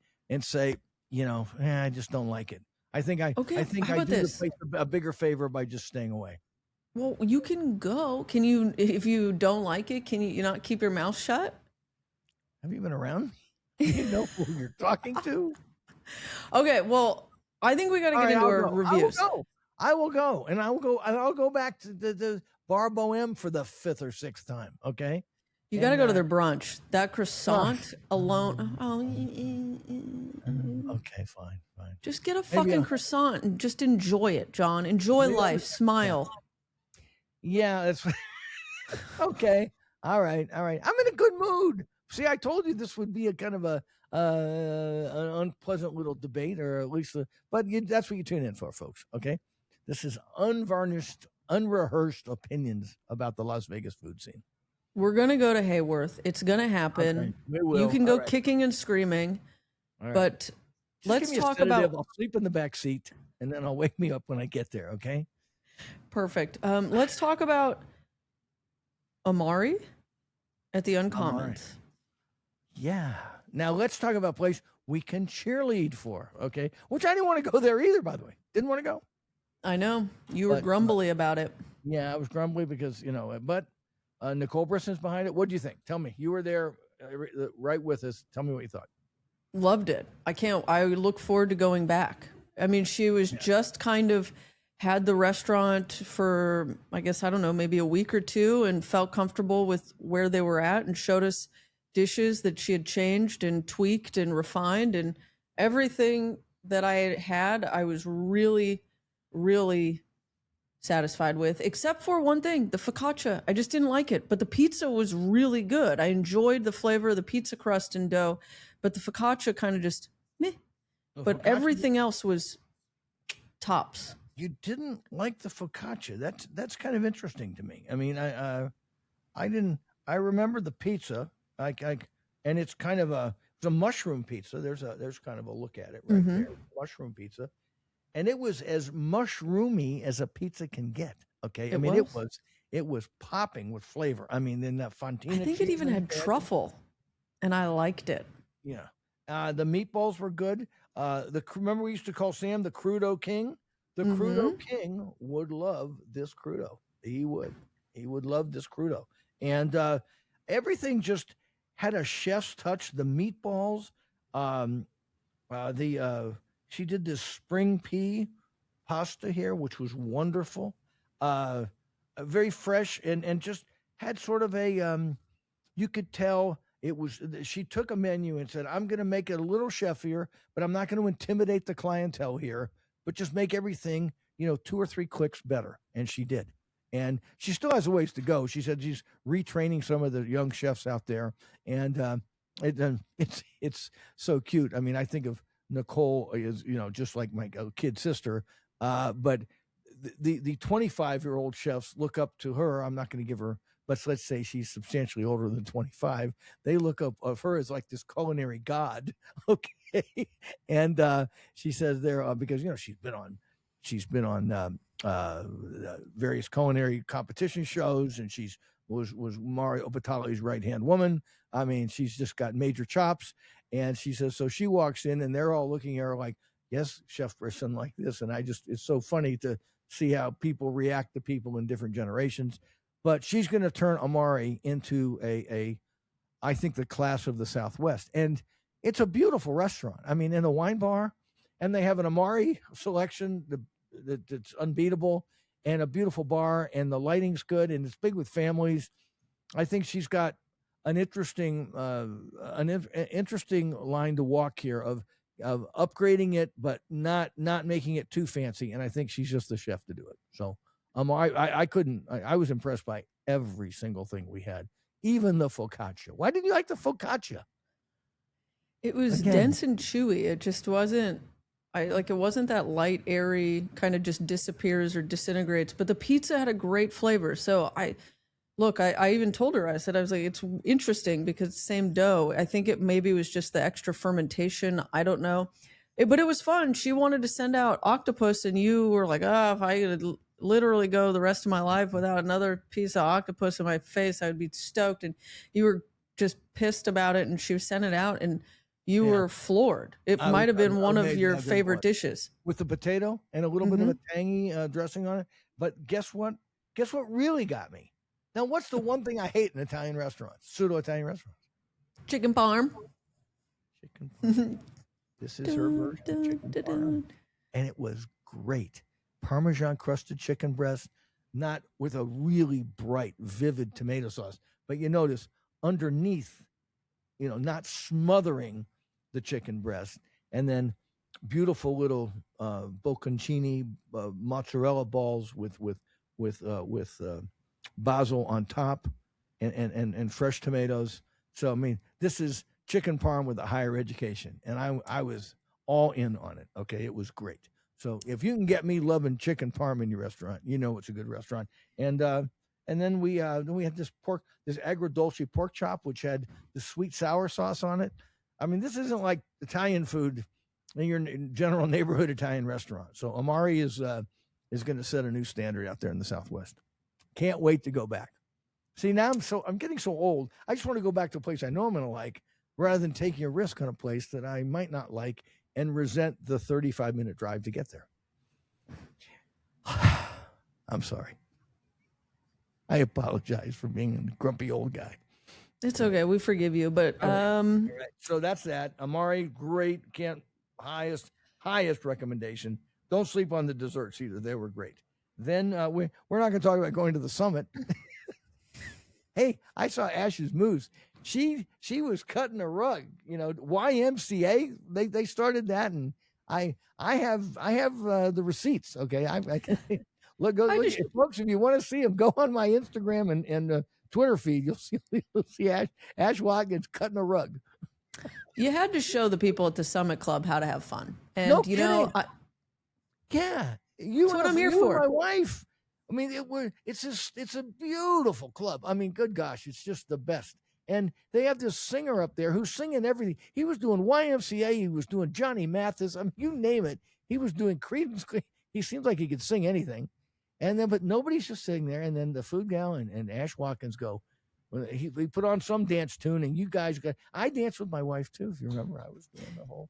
you know, I just don't like it. I think I do the place a bigger favor by just staying away. Well, you can go. Can you, if you don't like it, can you not keep your mouth shut? Have you been around? You know who you're talking to? Okay, well, I think we got to get into our reviews. I will go, and I'll go back to the Bar Bohème for the 5th or 6th time. Okay. You got to go to their brunch. That croissant alone. Okay, fine. Just get a fucking croissant and just enjoy it, John. Enjoy life. Smile. Yeah, that's okay. All right. I'm in a good mood. See, I told you this would be a kind of an unpleasant little debate, or at least, but that's what you tune in for, folks. Okay, this is unvarnished, unrehearsed opinions about the Las Vegas food scene. We're gonna go to Hayworth. It's gonna happen. Okay, we will. You can go kicking and screaming, but let's talk about. I'll sleep in the back seat, and then I'll wake me up when I get there. Okay. Perfect. Let's talk about Amari at the Uncommons. Yeah. Now let's talk about a place we can cheerlead for, okay? Which I didn't want to go there either, by the way. Didn't want to go. I know. You were grumbly about it. Yeah, I was grumbly because, you know, but Nicole Brisson's behind it. What do you think? Tell me. You were there right with us. Tell me what you thought. Loved it. I look forward to going back. I mean, she was just kind of had the restaurant for, I guess, I don't know, maybe a week or 2 and felt comfortable with where they were at and showed us dishes that she had changed and tweaked and refined, and everything that I had, I was really, really satisfied with, except for one thing, the focaccia. I just didn't like it, but the pizza was really good. I enjoyed the flavor of the pizza crust and dough, but the focaccia kind of just meh. But everything else was tops. You didn't like the focaccia. That's kind of interesting to me. I mean, I didn't. I remember the pizza. And it's kind of it's a mushroom pizza. There's kind of a look at it right there. Mushroom pizza. And it was as mushroomy as a pizza can get. Okay. It was popping with flavor. I mean, then that fontina. I think it even had truffle, and I liked it. Yeah. The meatballs were good. Remember we used to call Sam the Crudo King? The Crudo King would love this crudo. He would love this crudo. And everything just had a chef's touch. The meatballs, she did this spring pea pasta here, which was wonderful, very fresh, and just had sort of a, you could tell she took a menu and said, I'm going to make it a little chefier, but I'm not going to intimidate the clientele here, but just make everything, 2 or 3 clicks better. And she did. And she still has a ways to go. She said she's retraining some of the young chefs out there, and it's so cute. I mean, I think of Nicole as just like my kid sister, but the 25-year-old chefs look up to her. I'm not going to give her, but let's say she's substantially older than 25. They look up of her as like this culinary god. Okay, and she says there because she's been on she's been on various culinary competition shows, and was Mario Batali's right-hand woman. I mean, she's just got major chops. And she says, so she walks in and they're all looking at her like, yes, Chef Brisson, like this. And it's so funny to see how people react to people in different generations. But she's going to turn Amari into I think, the class of the Southwest. And it's a beautiful restaurant. I mean, in a wine bar, and they have an Amari selection that's unbeatable, and a beautiful bar, and the lighting's good, and it's big with families. I think she's got an interesting line to walk here of upgrading it, but not making it too fancy. And I think she's just the chef to do it. So I was impressed by every single thing we had, even the focaccia. Why didn't you like the focaccia? It was dense and chewy. It just wasn't. It wasn't that light, airy, kind of just disappears or disintegrates. But the pizza had a great flavor. So I even told her, I was like, it's interesting because it's the same dough. I think it maybe was just the extra fermentation. I don't know. But it was fun. She wanted to send out octopus, and you were like, if I could literally go the rest of my life without another piece of octopus in my face, I would be stoked. And you were just pissed about it, and she sent it out, and you were floored. It might have been one of your favorite dishes. With the potato and a little bit of a tangy dressing on it. But guess what? Guess what really got me? Now, what's the one thing I hate in Italian restaurants, pseudo-Italian restaurants? Chicken parm. Chicken parm. This is her version of chicken parm. And it was great. Parmesan crusted chicken breast, not with a really bright, vivid tomato sauce. But you notice underneath, not smothering the chicken breast. And then beautiful little bocconcini mozzarella balls with basil on top and fresh tomatoes. So, I mean, this is chicken parm with a higher education. And I was all in on it. Okay. It was great. So if you can get me loving chicken parm in your restaurant, it's a good restaurant. And then we had this agrodolce pork chop, which had the sweet sour sauce on it. I mean, this isn't like Italian food in your general neighborhood Italian restaurant. So Amari is going to set a new standard out there in the Southwest. Can't wait to go back. See, now I'm getting so old. I just want to go back to a place I know I'm going to like, rather than taking a risk on a place that I might not like and resent the 35-minute drive to get there. I'm sorry. I apologize for being a grumpy old guy. It's okay. We forgive you. But right. So that's that. Amari, great. Highest recommendation. Don't sleep on the desserts either. They were great. Then we're not going to talk about going to the summit. Hey, I saw Ash's moves. She was cutting a rug. YMCA. They started that, and I have the receipts. Okay, I look, folks. If you want to see them, go on my Instagram and Twitter feed. You'll see Ash Watkins cutting a rug. You had to show the people at the Summit Club how to have fun, and no kidding. Yeah, that's what I'm here for. My wife. I mean, it's a beautiful club. I mean, good gosh, it's just the best. And they have this singer up there who's singing everything. He was doing YMCA. He was doing Johnny Mathis. I mean, you name it. He was doing Creedence. He seems like he could sing anything. But nobody's just sitting there. And then the food gal and Ash Watkins go. He put on some dance tune, and you guys I danced with my wife too. If you remember, I was doing the whole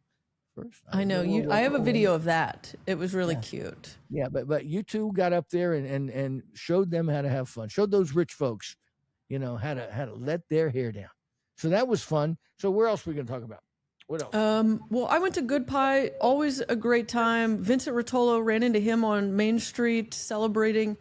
first. I know you. I have a video of that. It was really cute. Yeah, but you two got up there and showed them how to have fun. Showed those rich folks, how to let their hair down. So that was fun. So where else are we going to talk about? What else? Well, I went to Good Pie. Always a great time. Vincent Rotolo, ran into him on Main Street celebrating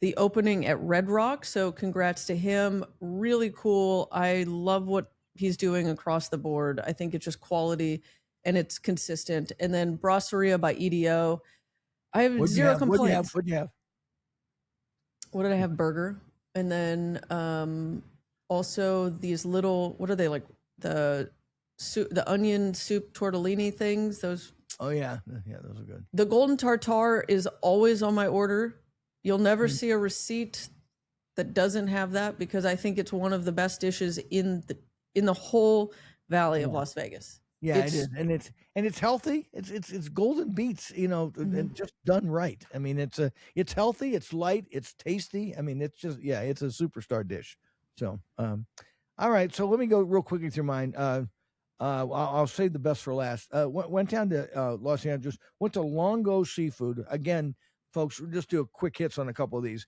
the opening at Red Rock. So congrats to him. Really cool. I love what he's doing across the board. I think it's just quality and it's consistent. And then Brasseria by EDO. I have zero complaints. What'd you have? What did I have? Burger. And then also these little, what are they, like the soup, the onion soup tortellini things? Those. Oh yeah, those are good. The golden tartare is always on my order. You'll never see a receipt that doesn't have that, because I think it's one of the best dishes in the whole Valley of Las Vegas. Yeah, it is, and it's healthy. It's golden beets, and just done right. I mean, it's healthy, it's light, it's tasty. I mean, it's just it's a superstar dish. So, all right. So let me go real quickly through mine. I'll save the best for last. Went down to Los Angeles. Went to Longo Seafood again, folks. We'll just do a quick hits on a couple of these.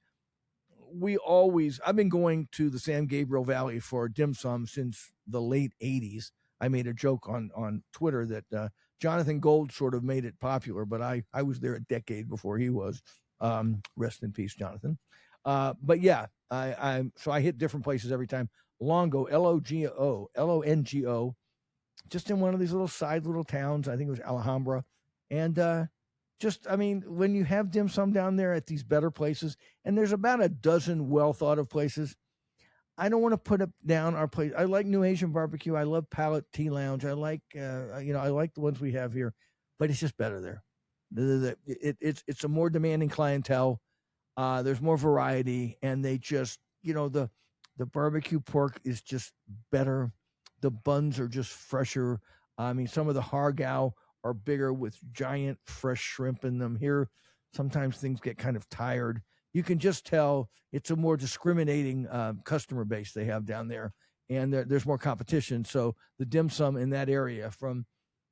I've been going to the San Gabriel Valley for dim sum since the late 80s. I made a joke on Twitter that Jonathan Gold sort of made it popular, but I was there a decade before he was. Rest in peace, Jonathan. But yeah, so I hit different places every time. Longo, Longo, just in one of these little towns. I think it was Alhambra. And when you have dim sum down there at these better places, and there's about a dozen well thought of places, I don't want to put up down our place. I like New Asian Barbecue. I love Palette Tea Lounge. I like, I like the ones we have here, but it's just better there. It's a more demanding clientele. There's more variety, and they just, the barbecue pork is just better. The buns are just fresher. I mean, some of the hargao are bigger with giant fresh shrimp in them. Here, sometimes things get kind of tired. You can just tell it's a more discriminating customer base they have down there, and there's more competition. So the dim sum in that area,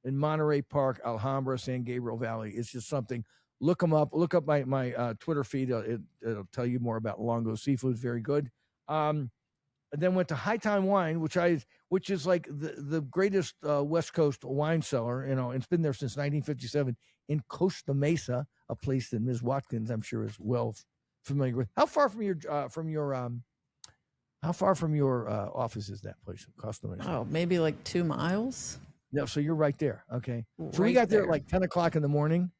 in Monterey Park, Alhambra, San Gabriel Valley, it's just something. Look them up. Look up my Twitter feed. It'll tell you more about Longo Seafood. It's very good. And then went to High Time Wine, which is like the greatest West Coast wine cellar. It's been there since 1957 in Costa Mesa, a place that Ms. Watkins, I'm sure, is well familiar with. How far from your office is that place, Costa Mesa? Oh, maybe like 2 miles. Yeah, so you're right there. Okay, so Right we got there there. at like 10 o'clock in the morning,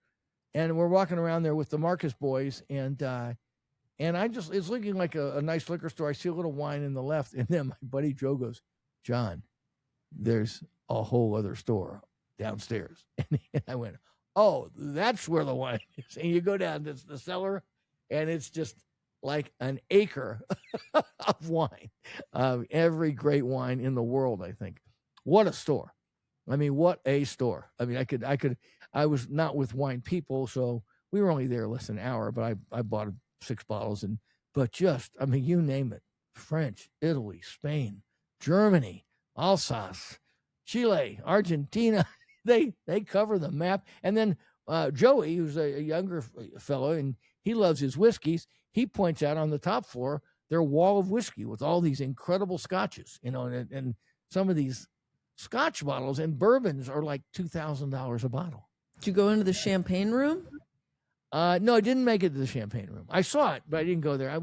and we're walking around there with the Marcus boys, and it's looking like a nice liquor store. I see a little wine in the left, and then my buddy Joe goes, "John, there's a whole other store downstairs." And I went, "Oh, that's where the wine is." And you go down to the cellar, and it's just like an acre of wine, every great wine in the world, I think. What a store. I mean, what a store. I mean, I was not with wine people, so we were only there less than an hour, but I bought 6 bottles, you name it. French, Italy, Spain, Germany, Alsace, Chile, Argentina, they cover the map. And then Joey, who's a younger fellow, and he loves his whiskeys, he points out on the top floor their wall of whiskey with all these incredible scotches, and some of these Scotch bottles and bourbons are like $2,000 a bottle. Did you go into the champagne room? No, I didn't make it to the champagne room. I saw it, but I didn't go there. I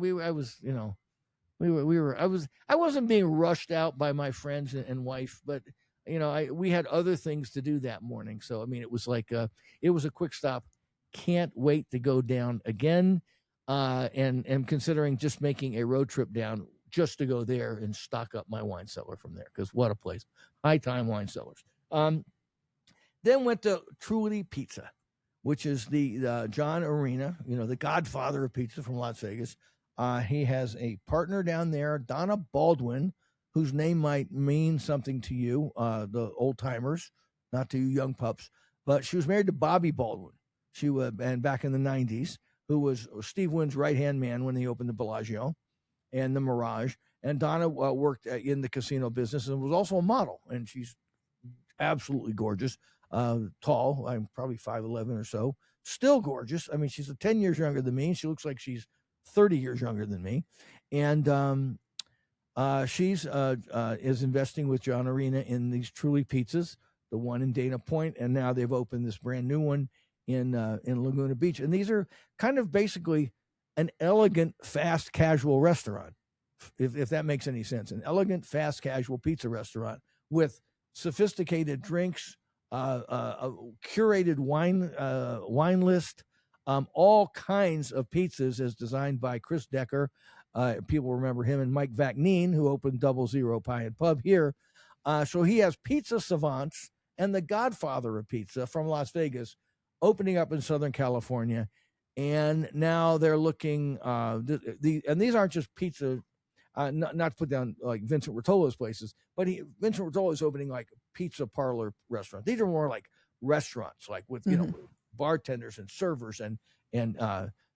wasn't being rushed out by my friends and wife, but we had other things to do that morning. So, I mean, it was like, it was a quick stop. Can't wait to go down again. And am considering just making a road trip down just to go there and stock up my wine cellar from there. Cause what a place. High Time Wine Cellars. Then went to Truly Pizza, which is the John Arena, the godfather of pizza from Las Vegas. He has a partner down there, Donna Baldwin, whose name might mean something to you, the old timers, not to you young pups. But she was married to Bobby Baldwin. She was, and back in the 90s, who was Steve Wynn's right-hand man when they opened the Bellagio and the Mirage. And Donna worked in the casino business and was also a model. And she's absolutely gorgeous. Tall, I'm probably 5'11" or so, still gorgeous. I mean, she's 10 years younger than me. She looks like she's 30 years younger than me. And she's is investing with John Arena in these Truly Pizzas, the one in Dana Point, and now they've opened this brand new one in Laguna Beach. And these are kind of basically an elegant, fast, casual restaurant, if that makes any sense. An elegant, fast, casual pizza restaurant with sophisticated drinks, a curated wine list, all kinds of pizzas as designed by Chris Decker. People remember him, and Mike Vacnine, who opened 00 Pie and Pub here. So he has pizza savants and the godfather of pizza from Las Vegas opening up in Southern California. And now they're looking, and these aren't just pizza, not to put down like Vincent Rotolo's places, but Vincent Rotolo is opening like pizza parlor restaurants. These are more like restaurants, like with you know bartenders and servers and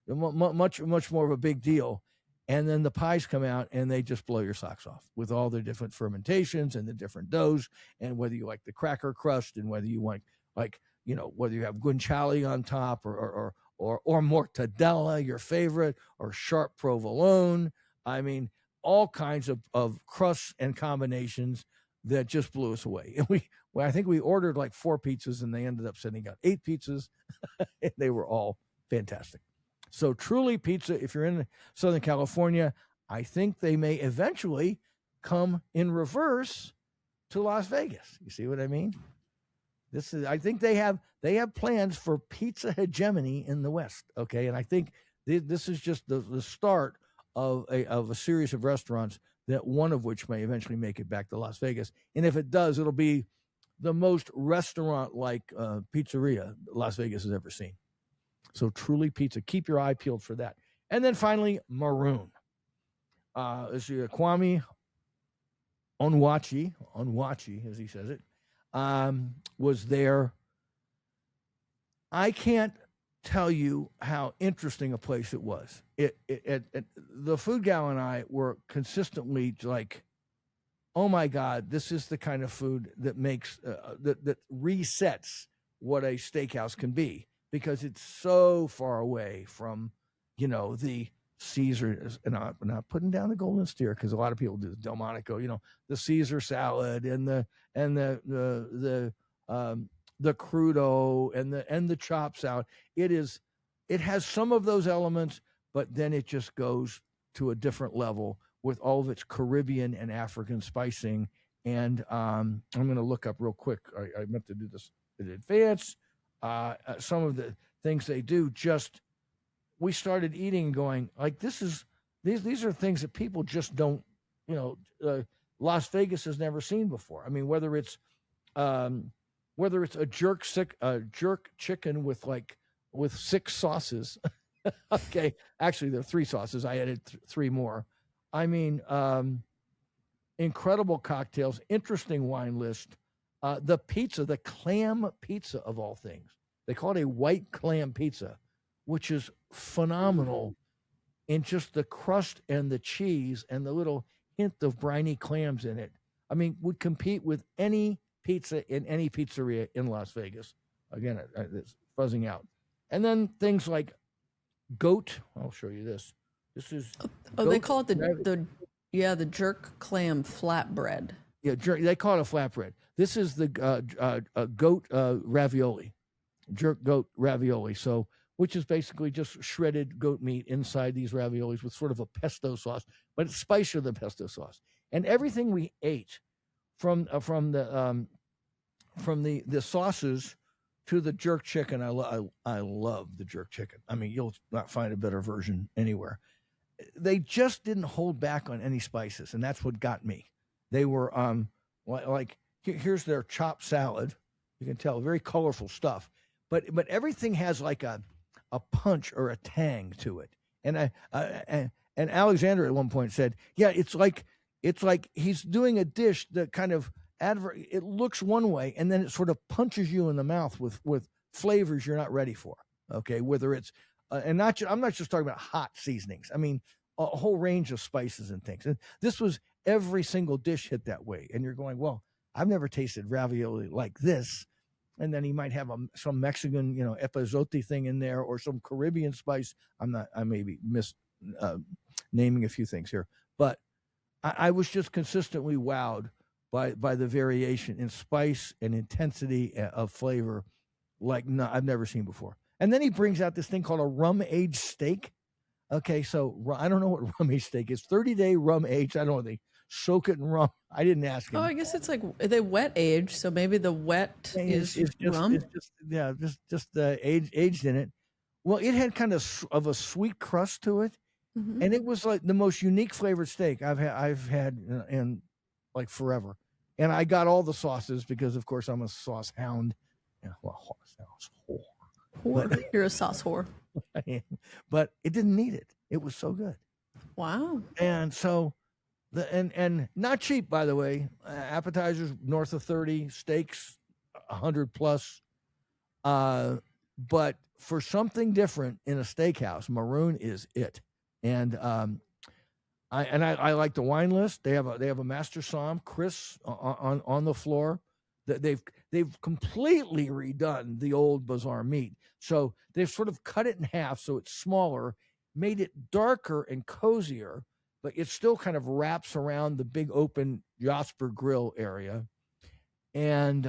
much more of a big deal. And then the pies come out and they just blow your socks off with all the different fermentations and the different doughs, and whether you like the cracker crust and whether you want like whether you have guanciale on top or mortadella, your favorite, or sharp provolone. I mean, all kinds of crusts and combinations that just blew us away. And I think we ordered like 4 pizzas and they ended up sending out 8 pizzas. And they were all fantastic. So Truly Pizza, if you're in Southern California, I think they may eventually come in reverse to Las Vegas. You see what I mean? I think they have plans for pizza hegemony in the West. Okay. And I think this is just the start of a series of restaurants, that one of which may eventually make it back to Las Vegas. And if it does, it'll be the most restaurant-like pizzeria Las Vegas has ever seen. So Truly Pizza, keep your eye peeled for that. And then finally, Maroon. Kwame Onwuachi, as he says it, was there. I can't tell you how interesting a place it was. The food gal and I were consistently like, oh my God, this is the kind of food that makes that resets what a steakhouse can be, because it's so far away from, the Caesar. And I'm not putting down the Golden Steer, because a lot of people do the Delmonico, the Caesar salad and the crudo and the chop salad. It has some of those elements, but then it just goes to a different level with all of its Caribbean and African spicing. And I'm going to look up real quick. I meant to do this in advance. Some of the things they do, we started eating and going like, these are things that people just don't, Las Vegas has never seen before. I mean, whether it's a jerk chicken with 6 sauces. Okay, actually there are 3 sauces. I added 3 more. I mean, incredible cocktails, interesting wine list. The pizza, the clam pizza of all things. They call it a white clam pizza, which is phenomenal in just the crust and the cheese and the little hint of briny clams in it. I mean, would compete with any pizza in any pizzeria in Las Vegas. Again, it's fuzzing out. And then things like goat. I'll show you this. This is they call it the jerk clam flatbread. Yeah, they call it a flatbread. This is the goat ravioli, jerk goat ravioli. So, which is basically just shredded goat meat inside these raviolis with sort of a pesto sauce, but it's spicier than pesto sauce. And everything we ate, from the sauces to the jerk chicken, I love the jerk chicken. I mean, you'll not find a better version anywhere. They just didn't hold back on any spices, and that's what got me. They were like here's their chopped salad. You can tell, very colorful stuff, but everything has like a punch or a tang to it. And and Alexander at one point said, yeah, it's like he's doing a dish that kind of it looks one way, and then it sort of punches you in the mouth with flavors you're not ready for. Okay, whether it's I'm not just talking about hot seasonings. I mean, a whole range of spices and things. And this was every single dish hit that way. And you're going, well, I've never tasted ravioli like this. And then he might have some Mexican, epazote thing in there, or some Caribbean spice. I may be naming a few things here, but I was just consistently wowed by the variation in spice and intensity of flavor I've never seen before. And then he brings out this thing called a rum-aged steak. Okay, so I don't know what rum-aged steak is. 30-day rum-aged. I don't know. They soak it in rum. I didn't ask him. Oh, I guess it's like they wet age, so maybe the wet is rum. It's just aged in it. Well, it had kind of a sweet crust to it, and it was like the most unique flavored steak I've had in like forever. And I got all the sauces because, of course, I'm a sauce hound. Yeah, well, sauce whore. You're a sauce whore. But it didn't need it. It was so good. Wow. And so And not cheap, by the way. Appetizers north of 30, steaks 100 plus. But for something different in a steakhouse, Maroon is it. And I like the wine list. They have a master somm, Chris, on the floor. They've completely redone the old Bazaar meat. So they've sort of cut it in half so it's smaller, made it darker and cozier, but it still kind of wraps around the big open Jasper grill area. And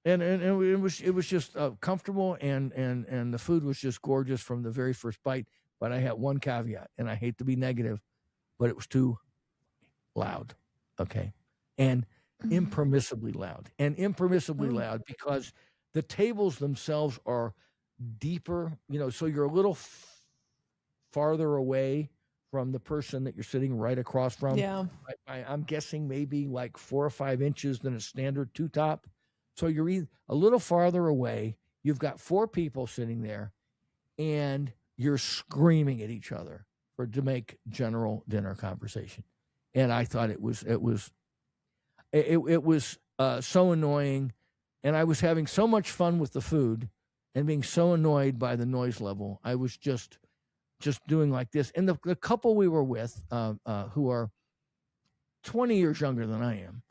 it was just comfortable, and the food was just gorgeous from the very first bite. But I had one caveat, and I hate to be negative, but it was too loud. Okay. And impermissibly loud, because the tables themselves are deeper, so you're a little farther away from the person that you're sitting right across from. Yeah. I'm guessing maybe like 4 or 5 inches than a standard two top. So you're a little farther away. You've got 4 people sitting there, and you're screaming at each other to make general dinner conversation. And I thought it was so annoying, and I was having so much fun with the food and being so annoyed by the noise level. I was just doing like this. And the couple we were with, who are 20 years younger than I am,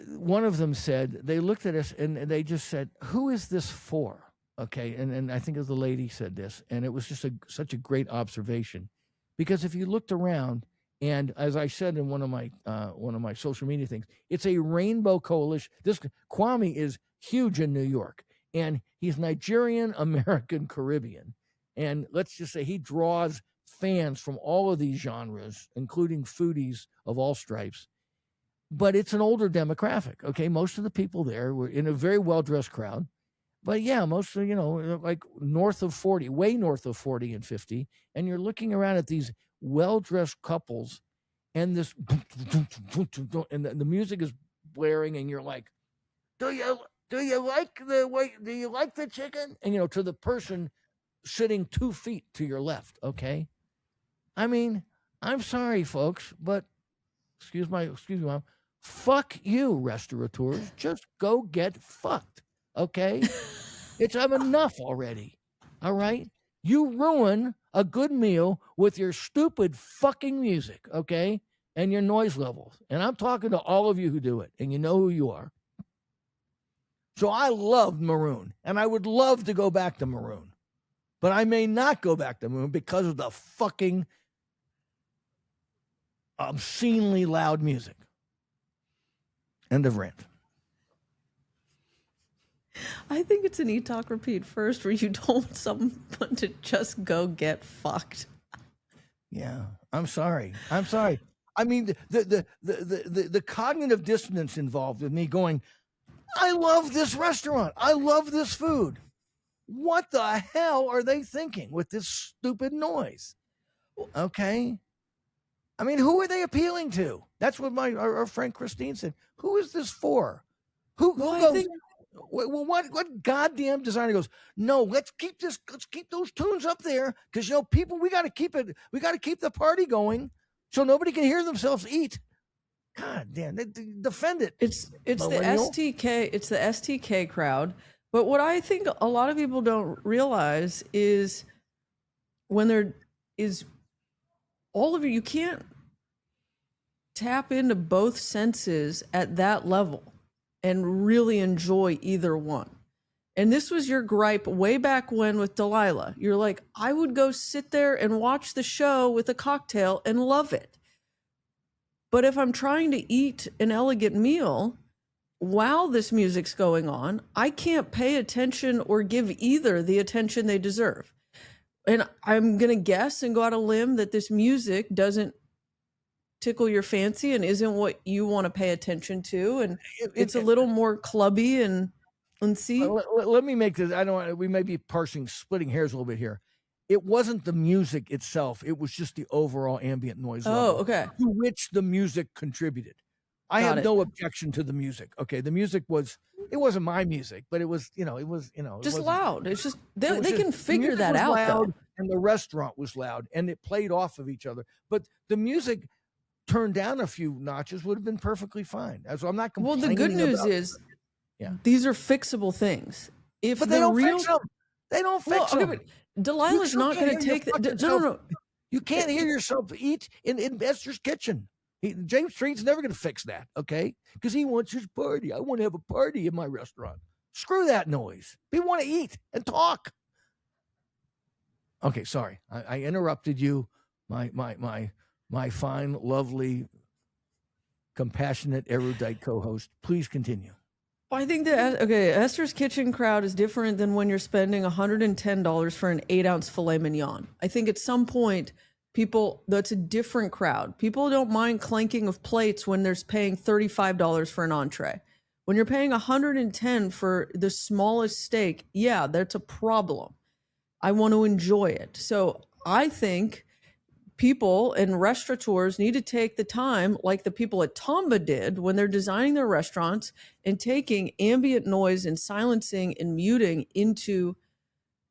one of them said, they looked at us and they just said, "Who is this for?" Okay. And I think it was the lady said this, and it was just such a great observation, because if you looked around, and as I said in one of my social media things, it's a rainbow coalition. This Kwame is huge in New York, and he's Nigerian, American, Caribbean. And let's just say he draws fans from all of these genres, including foodies of all stripes. But it's an older demographic. Okay. Most of the people there were in a very well-dressed crowd. But yeah, mostly, like north of 40, way north of 40 and 50. And you're looking around at these well-dressed couples, and this, and the music is blaring, and you're like, do you like the chicken? And, to the person sitting 2 feet to your left. Okay. I mean, I'm sorry, folks, but excuse me, Mom. Fuck you, restaurateurs. Just go get fucked. Okay. I'm enough already. All right. You ruin a good meal with your stupid fucking music. Okay. And your noise levels. And I'm talking to all of you who do it, and you know who you are. So I loved Maroon, and I would love to go back to Maroon, but I may not go back to Maroon because of the fucking obscenely loud music. End of rant. I think it's an Eat Talk Repeat first, where you told someone to just go get fucked. Yeah, I'm sorry. I mean, the cognitive dissonance involved with me going, I love this restaurant. I love this food. What the hell are they thinking with this stupid noise? Okay. I mean, who are they appealing to? That's what our friend Christine said. Who is this for? Who goes? What goddamn designer goes, no, let's keep those tunes up there, because people, we got to keep the party going so nobody can hear themselves eat. God damn, defend it. It's the STK crowd. But what I think a lot of people don't realize is when there is all of you can't tap into both senses at that level and really enjoy either one. And this was your gripe way back when with Delilah. You're like, I would go sit there and watch the show with a cocktail and love it. But if I'm trying to eat an elegant meal while this music's going on, I can't pay attention or give either the attention they deserve. And I'm going to guess and go out on a limb that this music doesn't tickle your fancy and isn't what you want to pay attention to. And it's a little more clubby and see. Let me make this. We may be splitting hairs a little bit here. It wasn't the music itself. It was just the overall ambient noise level, okay. to which the music contributed. I Got have it. no objection to the music. Okay, the music it wasn't my music, but it was Just loud. It's just they it was can the figure music that was out loud, though. and the restaurant was loud, and it played off of each other. But the music turned down a few notches would have been perfectly fine. So I'm not Well, complaining. the good news about, is Yeah. these are fixable things. If but the they don't real fix them. They don't fix well, them. okay, but Delilah's You not can't going to hear your take the fucking no, no, self- no. You can't hear yourself eat in Esther's kitchen. James Street's never going to fix that, okay? Because he wants his party. I want to have a party in my restaurant. Screw that noise. People want to eat and talk. Okay, sorry. I interrupted you, my fine, lovely, compassionate, erudite co-host. Please continue. Well, I think that Esther's Kitchen crowd is different than when you're spending $110 for an 8-ounce filet mignon. I think at some point, that's a different crowd. People don't mind clanking of plates when there's paying $35 for an entree. When you're paying $110 for the smallest steak, yeah, that's a problem. I want to enjoy it. So I think people and restaurateurs need to take the time, like the people at Tomba did when they're designing their restaurants, and taking ambient noise and silencing and muting into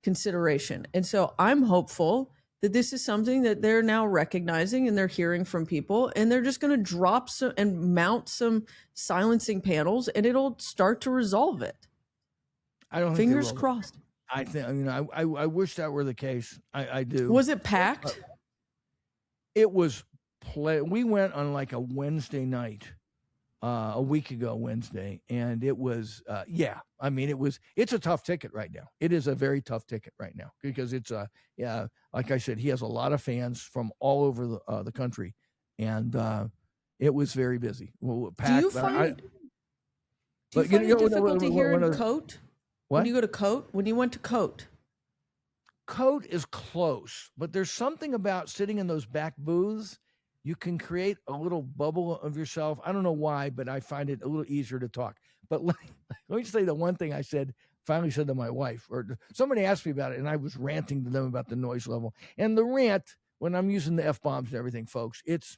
consideration. And so I'm hopeful that this is something that they're now recognizing and they're hearing from people, and they're just going to drop some and mount some silencing panels, and it'll start to resolve it. I don't Fingers think crossed. I think. I mean, I wish that were the case. I do. Was it packed? It was we went on like a Wednesday night, a week ago Wednesday, and it was I mean, it's a tough ticket right now. It is a very tough ticket right now because it's like I said, he has a lot of fans from all over the country, and it was very busy. Well, packed, Do you find it difficult here in Coat? What? When you go to Coat? When you went to Coat? Coat is close, but there's something about sitting in those back booths. You can create a little bubble of yourself. I don't know why, but I find it a little easier to talk. But let me say the one thing I finally said to my wife, or somebody asked me about it, and I was ranting to them about the noise level. And the rant, when I'm using the F-bombs and everything, folks, it's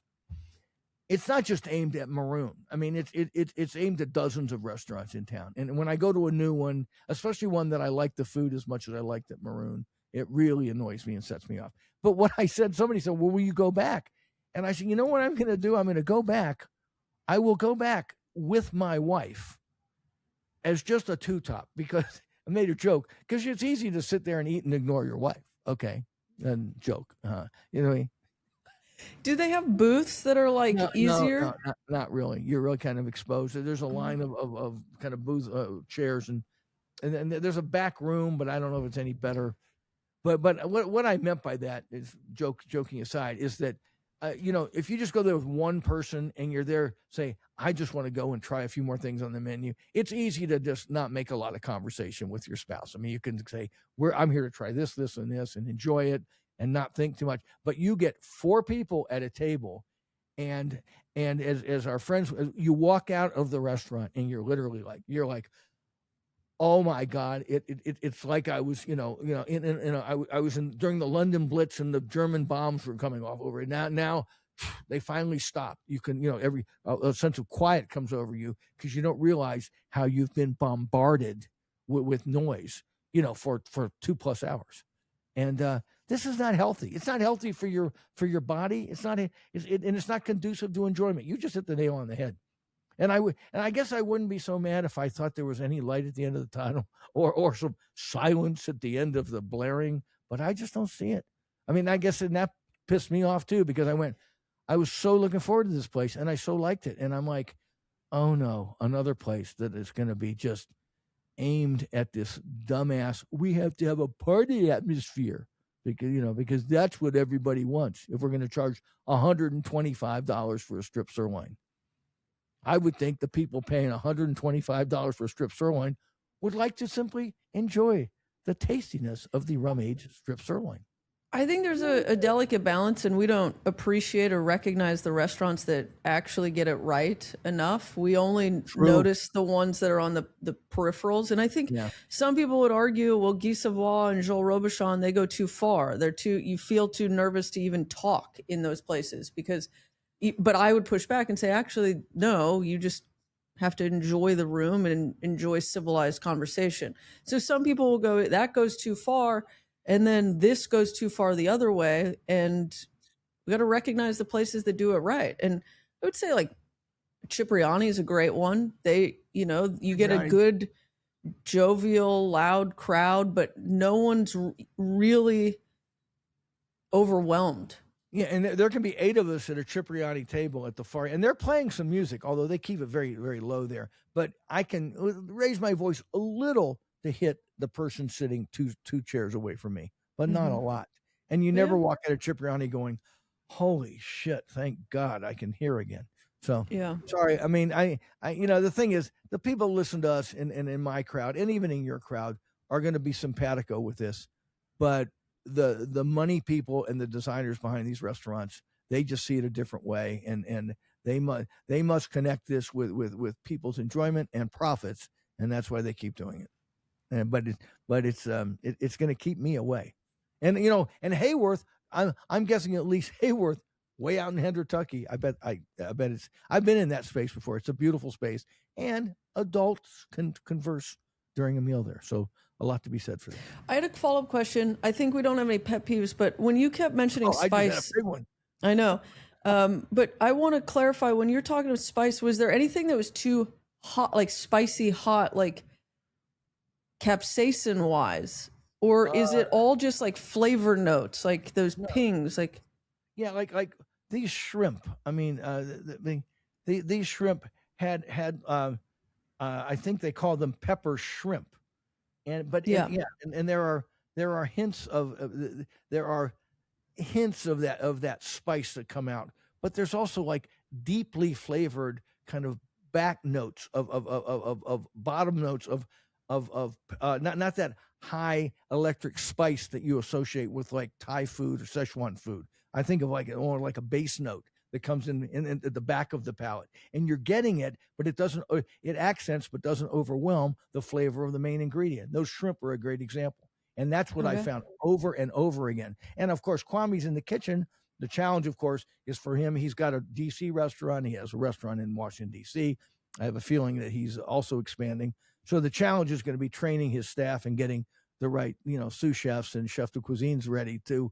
not just aimed at Maroon. I mean, it's aimed at dozens of restaurants in town. And when I go to a new one, especially one that I like the food as much as I liked at Maroon, it really annoys me and sets me off. But what I said, somebody said, well, will you go back? And I said, you know what I'm going to do? I'm going to go back. I will go back with my wife as just a two-top, because I made a joke, because it's easy to sit there and eat and ignore your wife. Okay. And joke. You know what I mean? Do they have booths that are like easier? No, not really. You're really kind of exposed. There's a line of kind of booth chairs, and there's a back room, but I don't know if it's any better. But what I meant by that is, joking aside, is that if you just go there with one person and you're there, say, I just want to go and try a few more things on the menu, it's easy to just not make a lot of conversation with your spouse. I mean, you can say, I'm here to try this, and this, and enjoy it and not think too much. But you get 4 people at a table, and as our friends, you walk out of the restaurant and you're literally like, oh my God! It's like I was, I was during the London Blitz and the German bombs were coming off over it. Now they finally stopped. You can, a sense of quiet comes over you because you don't realize how you've been bombarded with noise, for 2+ hours, and this is not healthy. It's not healthy for your body. It's not, and it's not conducive to enjoyment. You just hit the nail on the head. And I guess I wouldn't be so mad if I thought there was any light at the end of the tunnel or some silence at the end of the blaring, but I just don't see it. I mean, I guess that pissed me off too, because I was so looking forward to this place and I so liked it. And I'm like, oh no, another place that is going to be just aimed at this dumbass, we have to have a party atmosphere, because that's what everybody wants. If we're going to charge $125 for a strip sirloin, I would think the people paying $125 for a strip sirloin would like to simply enjoy the tastiness of the rum-aged strip sirloin. I think there's a delicate balance, and we don't appreciate or recognize the restaurants that actually get it right enough. We only notice the ones that are on the peripherals. And I think some people would argue, well, Guy Savoy and Joel Robuchon, they go too far. You feel too nervous to even talk in those places because but I would push back and say, actually, no, you just have to enjoy the room and enjoy civilized conversation. So some people will go, that goes too far. And then this goes too far the other way. And we got to recognize the places that do it right. And I would say like Cipriani is a great one. They, you get a good jovial, loud crowd, but no one's really overwhelmed. Yeah, and there can be 8 of us at a Cipriani table at the far, and they're playing some music, although they keep it very, very low there. But I can raise my voice a little to hit the person sitting two chairs away from me, but not a lot. And you never walk out of Cipriani going, "Holy shit! Thank God I can hear again." So sorry. I mean, I the thing is, the people who listen to us in my crowd and even in your crowd are going to be simpatico with this, but the money people and the designers behind these restaurants, they just see it a different way, and they must connect this with people's enjoyment and profits, and that's why they keep doing it. But it's going to keep me away, and Hayworth, I'm guessing at least Hayworth, way out in Hentucky. I bet it's. I've been in that space before. It's a beautiful space, and adults can converse during a meal there. So a lot to be said for that. I had a follow-up question. I think we don't have any pet peeves, but when you kept mentioning spice, I just had a big one. I know, but I want to clarify, when you're talking about spice, was there anything that was too hot, like spicy hot, like capsaicin wise, or is it all just like flavor notes, like those pings, like? Yeah, like these shrimp. I mean, these shrimp had I think they call them pepper shrimp. And there are hints of that spice that come out, but there's also like deeply flavored kind of back notes of bottom notes of not that high electric spice that you associate with like Thai food or Szechuan food. I think of like a base note that comes in the back of the palate, and you're getting it, but it accents but doesn't overwhelm the flavor of the main ingredient. Those shrimp are a great example, and that's what I found over and over again. And of course, Kwame's in the kitchen. The challenge, of course, is for him. He's got a DC restaurant. He has a restaurant in Washington D.C. I have a feeling that he's also expanding. So the challenge is going to be training his staff and getting the right, sous chefs and chef de cuisines ready to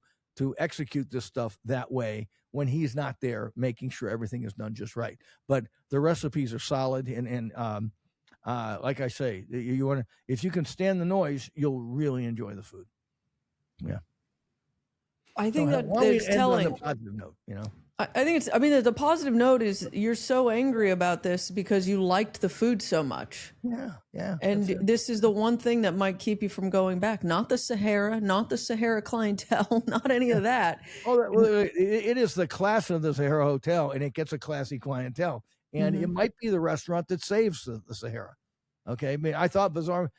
execute this stuff that way when he's not there, making sure everything is done just right. But the recipes are solid, and like I say, if you can stand the noise, you'll really enjoy the food. Yeah, I think it's telling. On a positive note, I think the positive note is you're so angry about this because you liked the food so much. Yeah. And this is the one thing that might keep you from going back. Not the Sahara clientele, not any of that. It is the class of the Sahara Hotel, and it gets a classy clientele. And it might be the restaurant that saves the Sahara. Okay, I mean, I thought Bazaar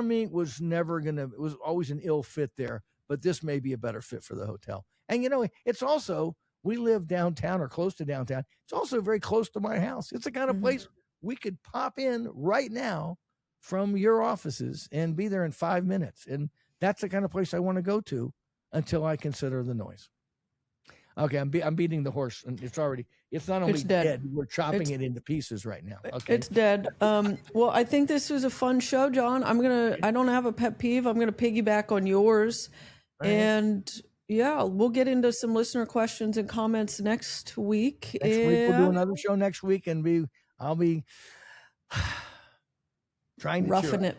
Meat was was always an ill fit there, but this may be a better fit for the hotel. And it's also, we live downtown or close to downtown. It's also very close to my house. It's the kind of place we could pop in right now from your offices and be there in 5 minutes. And that's the kind of place I want to go to until I consider the noise. Okay, I'm beating the horse, and it's not only dead. We're chopping it into pieces right now. Okay, it's dead. Well, I think this was a fun show, John. I don't have a pet peeve. I'm gonna piggyback on yours, and we'll get into some listener questions and comments next week. We'll do another show next week, and I'll be trying to roughing it.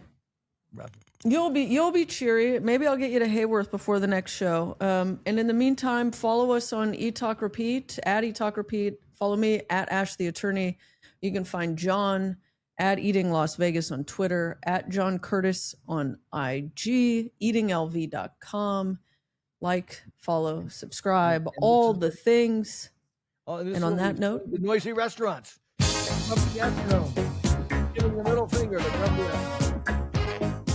You'll be cheery. Maybe I'll get you to Hayworth before the next show. And in the meantime, follow us on Eat Talk Repeat, at Eat Talk Repeat. Follow me at Ash the Attorney. You can find John at Eating Las Vegas on Twitter, at John Curtis on IG, eatinglv.com. Like, follow, subscribe, all the things. And on that note, the noisy restaurants. Giving the middle finger to come here.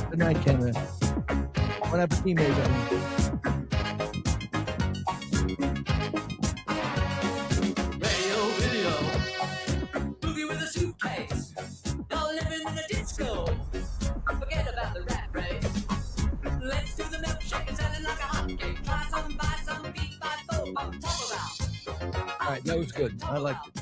Good night, Cameron. Bon appetit, mesdames. Radio, video, boogie with a suitcase. Y'all living in a disco. Forget about the rat race. Let's do the milkshake and sell it like a hotcake. Try some, buy some, beat by four. Talk about right, that was good. I liked it.